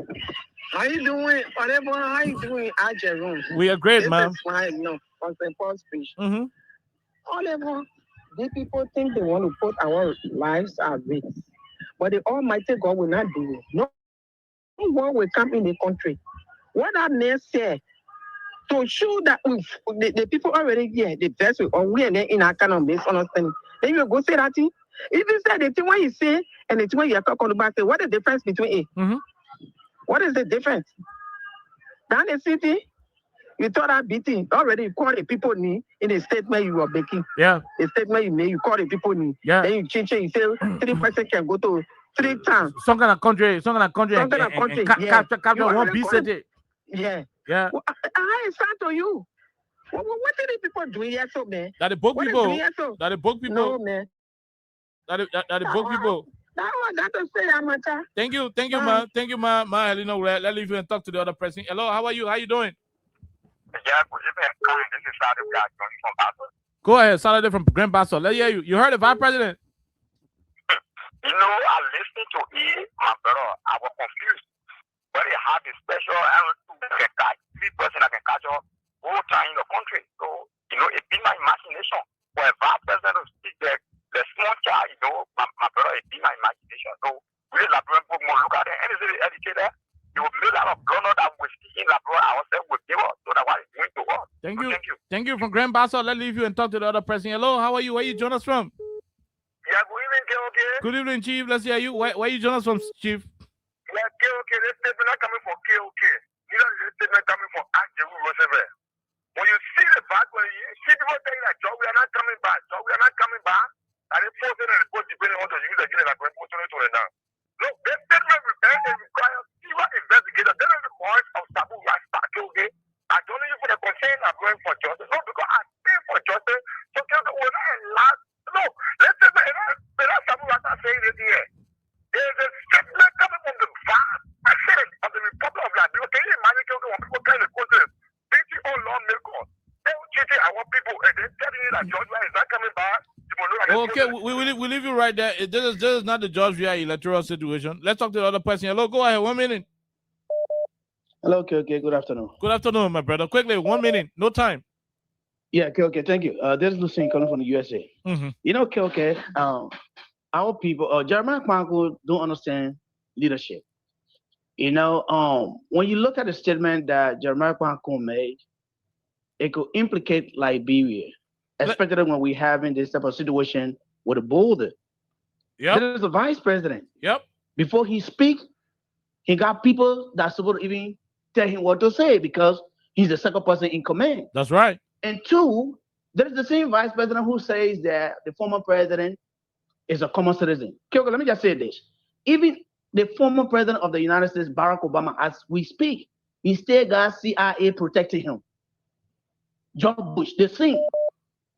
How you doing? Whatever, how you doing, Jerome? We are great, man. Fine, no, on St. Paul's speech. Mm-hmm. These people think they want to put our lives at risk, but the Almighty God will not do it. No one will come in the country. What that man said, to show that the people already here, the best way, or we are in our kind of misunderstanding. Then you go say that thing. If you say the thing what you say and the thing what you are talking about, say, what is the difference between it? Mm-hmm. What is the difference? Down the city, you thought that beating already. You call the people in the statement you are making. Yeah. The statement you made, you call the people in. Yeah. Then you change it. You say 3% can go to 3 towns. Some kind of country. Yeah. Capture one piece of it. Yeah. Yeah. Well, I understand to you. What are the people doing here, so man? That the book people. That the book people. No, man. That the book people. That one got to say that much. Thank you, man. Thank you, ma. Helena, let's leave you and talk to the other person. Hello, how are you? How you doing? Yeah, good evening. This is Saturday from Basel. Go ahead, Saturday from Grand Basel. Let's hear you. You heard the vice president? You know, I listened to it, my brother. I was confused. But they have a special person that can catch up whole time in the country. So, you know, it be my imagination. For a vice president to speak the small child, you know, my brother, it be my imagination. So, we let Labrador put more look at it. And it's educated. You will make a lot of blunder that we see in Labrador ourselves will give us. So that what is doing Thank you. Thank you from Grand Bassa. Let's leave you and talk to the other person. Hello, how are you? Where you join us from? Yeah, good evening, KOK. Good evening, Chief. Let's hear you. Where you join us from, Chief? Yeah, KOK, this statement not coming from KOK. You know, this statement coming from Andrew Roosevelt. When you see the back, when you see people saying that, Joe, we are not coming back. Joe, we are not coming back. And they force it and they put depending on what you use again, like we're putting it to it now. Look, this statement requires fewer investigators. There is the voice of Sabu Rasta, KOK. I don't know you for the concern I'm going for justice. No, because I stand for justice. So KOK will not allow. No, let's say that Sabu Rasta saying it here. There is a statement coming from the vast president of the Republic of Liberia. Can you imagine KOK when people tell the question? BTO lawmakers, they will treat our people and they're telling you that George Weah is not coming back. Okay, we leave you right there. This is not the George Weah electoral situation. Let's talk to the other person. Hello, go ahead. 1 minute. Hello, okay. Good afternoon. Good afternoon, my brother. Quickly, 1 minute. No time. Yeah, okay. Thank you. This is Lucien calling from the USA. Mm-hmm. You know, okay. Our people, Jeremiah Kwanku don't understand leadership. You know, when you look at the statement that Jeremiah Kwanku made, it could implicate Liberia, especially when we having this type of situation with a border. Yep. There is a vice president. Yep. Before he speak, he got people that's supposed to even tell him what to say because he's the second person in command. That's right. And two, there is the same vice president who says that the former president is a common citizen. Kyoko, let me just say this. Even the former president of the United States, Barack Obama, as we speak, he still got CIA protecting him. George Bush, the same.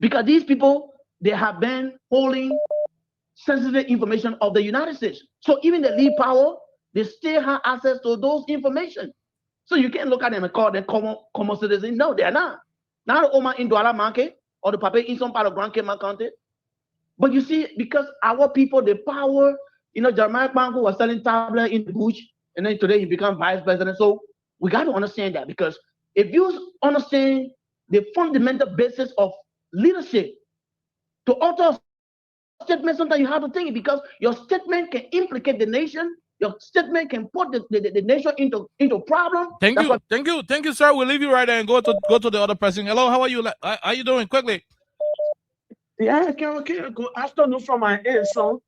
Because these people, they have been holding sensitive information of the United States. So even the lead power, they still have access to those information. So you can't look at them and call them common citizens. No, they are not. Not the Oma in Douala market or the Papa in some part of Grand Cayman County. But you see, because our people, the power, you know, Jeremiah Kwanku was selling tablet in the bush, and then today he became vice president. So we got to understand that, because if you understand the fundamental basis of leadership, to utter a statement, sometimes you have to think it, because your statement can implicate the nation. Your statement can put the nation into problem. Thank you, sir. We'll leave you right there and go to the other person. Hello, how are you? How you doing? Quickly. Yeah, okay. Good afternoon from my end, son.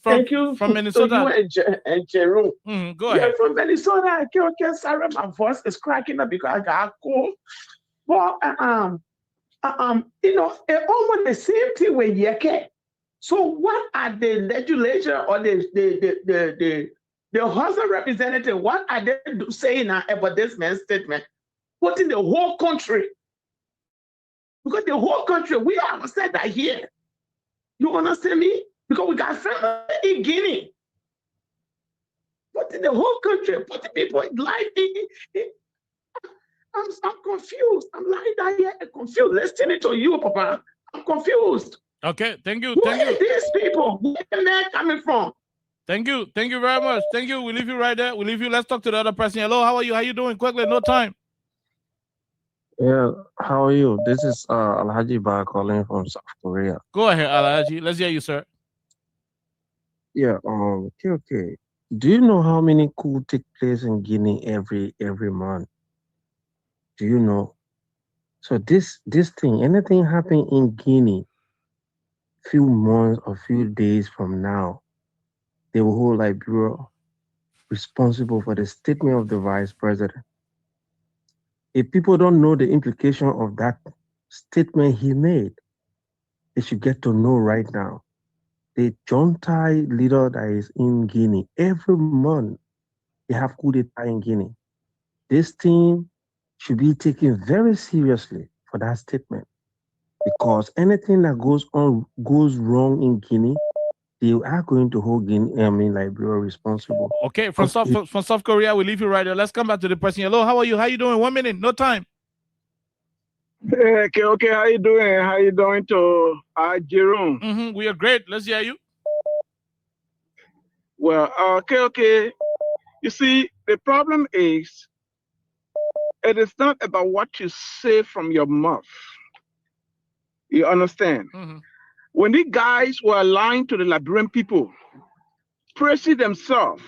Thank you from Minnesota. You and Jerome. Go ahead. From Minnesota. Okay. Sorry, my voice is cracking up because I got a cold. But you know, it's almost the same thing with Yeke. So what are the legislature or the House of Representatives, what are they saying now about this man's statement? Putting the whole country, because the whole country, we have said that here. You understand me? Because we got family in Guinea. Putting the whole country, putting people in life. I'm confused. I'm lying down here confused. Listening to you, Papa. I'm confused. Okay, thank you. Who are these people? Where are they coming from? Thank you very much. Thank you. We leave you right there. We leave you. Let's talk to the other person. Hello, how are you? How you doing? Quickly, no time. Yeah, how are you? This is Alhaji Ba calling from South Korea. Go ahead, Alhaji. Let's hear you, sir. Yeah, okay. Do you know how many coups take place in Guinea every month? Do you know? So this thing, anything happen in Guinea, few months or few days from now, they will hold Liberia responsible for the statement of the vice president. If people don't know the implication of that statement he made, they should get to know right now. The junta leader that is in Guinea, every month they have coup d'etat in Guinea. This thing should be taken very seriously for that statement, because anything that goes wrong in Guinea, they are going to hold Liberia responsible. Okay, from South Korea, we leave you right there. Let's come back to the person. Hello, how are you? How you doing? 1 minute, no time. Okay, how you doing? How you doing to Jerome? We are great. Let's hear you. Well, okay. You see, the problem is, it is not about what you say from your mouth. You understand? When these guys were lying to the Liberian people, praising themselves,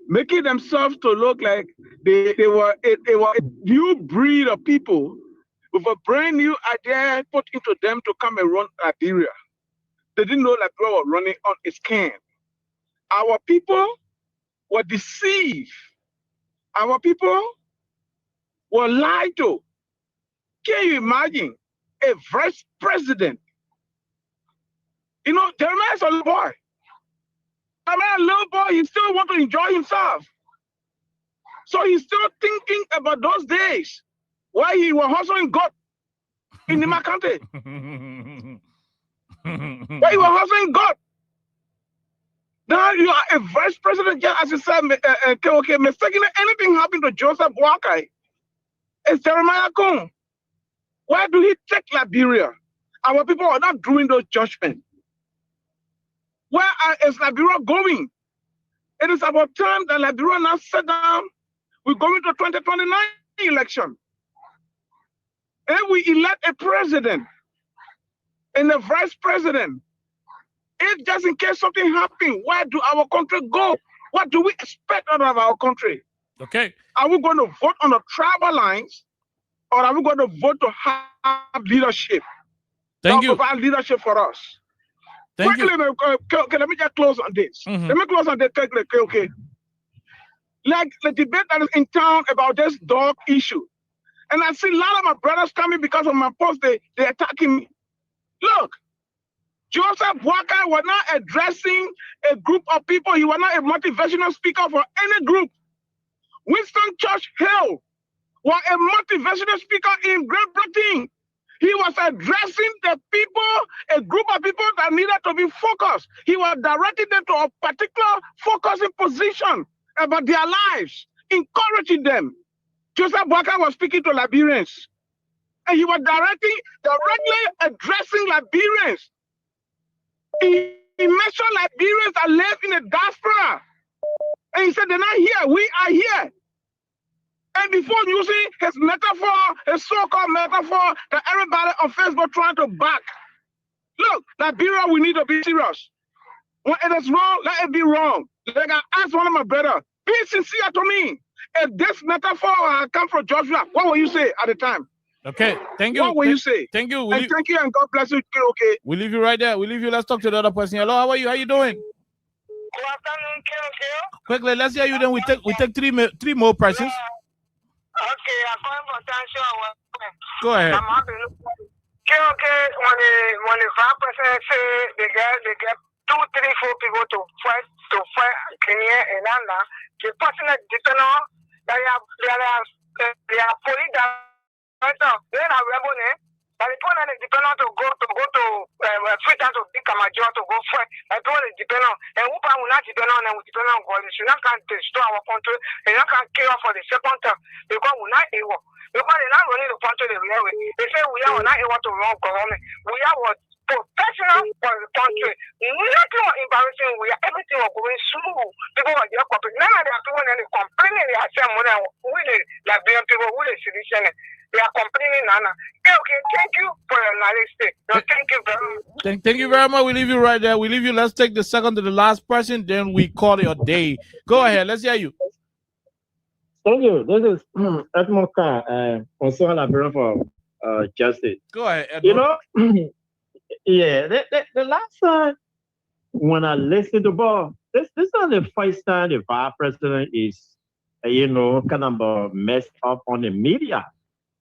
making themselves to look like they were a new breed of people, with a brand new idea put into them to come and run Liberia. They didn't know Liberia was running on its can. Our people were deceived. Our people were lied to. Can you imagine a vice president? You know, Jeremiah is a little boy. Jeremiah, a little boy, he still wants to enjoy himself. So he's still thinking about those days where he was hustling God in Nima County. Where he was hustling God. Now you are a vice president, just as you said, okay, mistakenly anything happened to Joseph Walker. It's Jeremiah Kung. Where do he take Liberia? Our people are not doing those judgments. Where is Liberia going? It is about time that Liberia now sit down. We're going to 2029 election. And we elect a president and a vice president. If just in case something happens, where do our country go? What do we expect out of our country? Okay. Are we going to vote on the tribal lines, or are we going to vote to have leadership? Thank you. Provide leadership for us. Thank you. Okay, let me just close on this. Let me close on this quickly. Okay. Like the debate that is in town about this dog issue. And I see a lot of my brothers coming because of my post, they're attacking me. Look, Joseph Walker was not addressing a group of people. He was not a motivational speaker for any group. Winston Churchill was a motivational speaker in Great Britain. He was addressing the people, a group of people that needed to be focused. He was directing them to a particular focusing position about their lives, encouraging them. Joseph Walker was speaking to Liberians, and he was directly addressing Liberians. He mentioned Liberians that live in the diaspora, and he said, they're not here, we are here. And before using his metaphor, his so-called metaphor that everybody on Facebook trying to back. Look, Liberia, we need to be serious. When it is wrong, let it be wrong. Like I asked one of my brothers, be sincere to me. If this metaphor come from Joshua, what will you say at the time? Okay, thank you. What will you say? Thank you. And thank you, and God bless you. Okay. We'll leave you right there. We'll leave you. Let's talk to the other person. Hello, how are you? How you doing? Good afternoon, Kio. Quickly, let's hear you. Then we take three more persons. Okay, I'm going for attention. Go ahead. I'm happy. Okay, when the vice president say they get 2, 3, 4 people to fight Kenya and Anna, the person that depend on they are police that they are rebel. But the people that depend on to go to free time to big Kamajo to go fight. The people that depend on and who will not depend on and we depend on God. They not can destroy our country. They not can kill for the second time because we're not able. Because they're not running the country the real way. They say we are not able to run government. We are what professional for the country. Nothing was embarrassing. We are everything was going smooth. People were just copying. None of the people that are complaining. They are saying, we the Liberian people, we the citizens. They are complaining, Nana. Okay, thank you for your analysis. No, thank you very much. Thank you very much. We leave you right there. We leave you. Let's take the second to the last person. Then we call it a day. Go ahead. Let's hear you. Thank you. This is Edmond Carr, concerned Liberia for justice. Go ahead, Edmond. You know, yeah, the last time when I listened to Bob, this is not the first time the vice president is, kind of messed up on the media.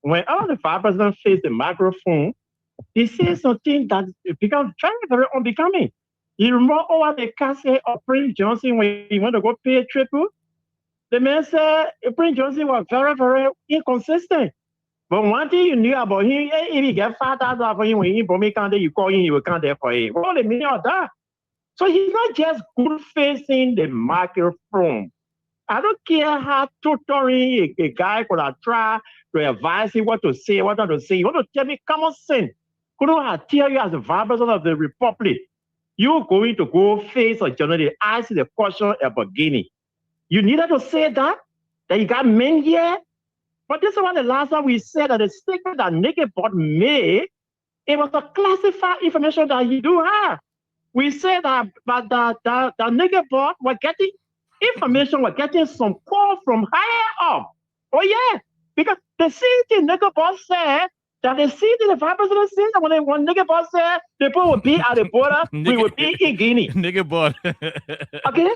When all the vice president faced the microphone, he said something that becomes very, very unbecoming. You remember over the castle of Prince Johnson when he went to go pay a tribute? The man said Prince Johnson was very, very inconsistent. But one thing you knew about him, if he get $5,000 for him when he brought me counter, you call him, he will count there for him. What the meaning of that? So he's not just good facing the microphone. I don't care how tutoring a guy could have tried to advise him what to say, what not to say. You want to tell me common sense? Couldn't I tell you as the vice president of the republic, you're going to go face a journalist, ask the question about Guinea. You needed to say that you got men here. But this is what the last time we said that the statement that Naked Bot made, it was a classified information that he do have. We said that, but the Naked Bot were getting information, were getting some call from higher up. Oh yeah, because the same thing Naked Bot said That they see the vice president saying that when nigga boss said the people will be at the border, we will be in Guinea. Nigga boy. Okay.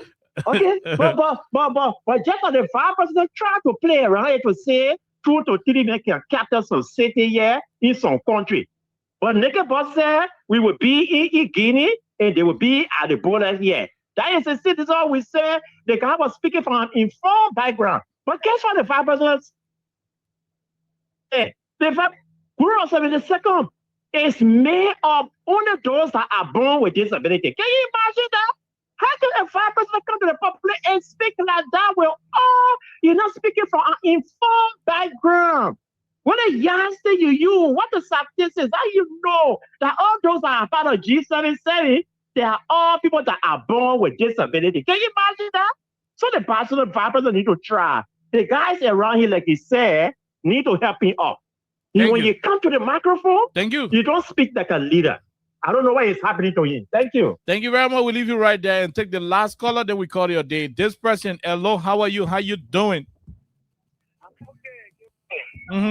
But just as the vice president tried to play around it to say 2 to 3 million can capture some city here in some country. But nigga boss said we will be in Guinea and they will be at the border here. That is the city. All we said. The guy was speaking from an informed background. But guess what the vice president said? Guru 72nd is made of only those that are born with disability. Can you imagine that? How can a vice president come to the public and speak like that? Well, you're not speaking from an informed background. What a youngster you use, what the statistics, how you know that all those that are part of G77, they are all people that are born with disability. Can you imagine that? So the vice president need to try. The guys around here, like he said, need to help him up. When you come to the microphone, you don't speak like a leader. I don't know what is happening to him. Thank you. Thank you very much. We'll leave you right there and take the last caller, then we call your day. This person, hello, how are you? How you doing?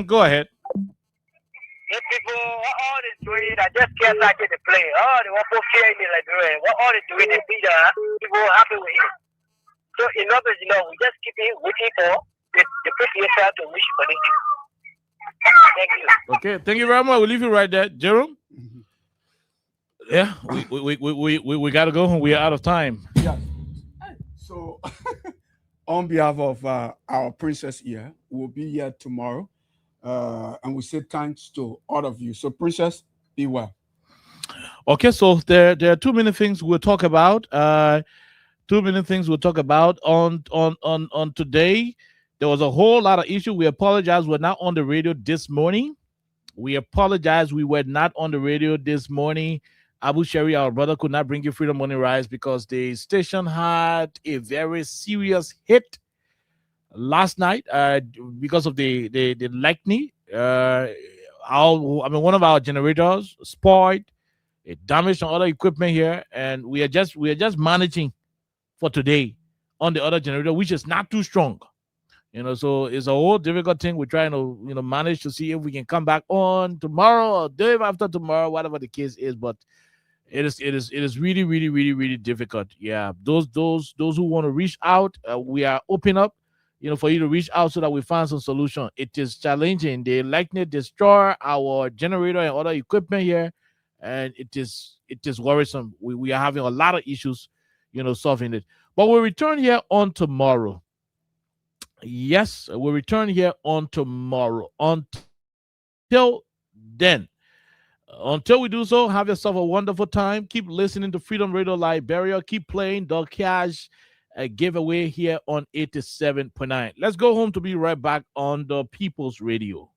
Go ahead. The people, what all they doing, I just can't like it to play. Oh, they want to fear me like doing. What all they doing, they be people happy with it. So in other words, we just keep it waiting for the people to wish for it. Thank you. Okay, thank you very much. We'll leave you right there. Jerome? Yeah, we got to go home. We are out of time. Yeah. So, on behalf of our princess here, we'll be here tomorrow. And we say thanks to all of you. So, princess, be well. Okay, so there are too many things we'll talk about. Too many things we'll talk about on today. There was a whole lot of issue. We apologize. We're not on the radio this morning. We apologize. We were not on the radio this morning. Abu Shari, our brother, could not bring you Freedom Morning Rise because the station had a very serious hit last night because of the lightning. One of our generators spoiled. It damaged some other equipment here, and we are just managing for today on the other generator, which is not too strong. So it's a whole difficult thing. We're trying to, manage to see if we can come back on tomorrow or day after tomorrow, whatever the case is. But it is really, really, really, really difficult. Yeah, those who want to reach out, we are open up, for you to reach out so that we find some solution. It is challenging. The lightning destroy our generator and other equipment here, and it is worrisome. We are having a lot of issues, solving it. But we'll return here on tomorrow. Yes, we'll return here on tomorrow. Until then, until we do so, have yourself a wonderful time. Keep listening to Freedom Radio Liberia. Keep playing the cash giveaway here on 87.9. Let's go home to be right back on the People's Radio.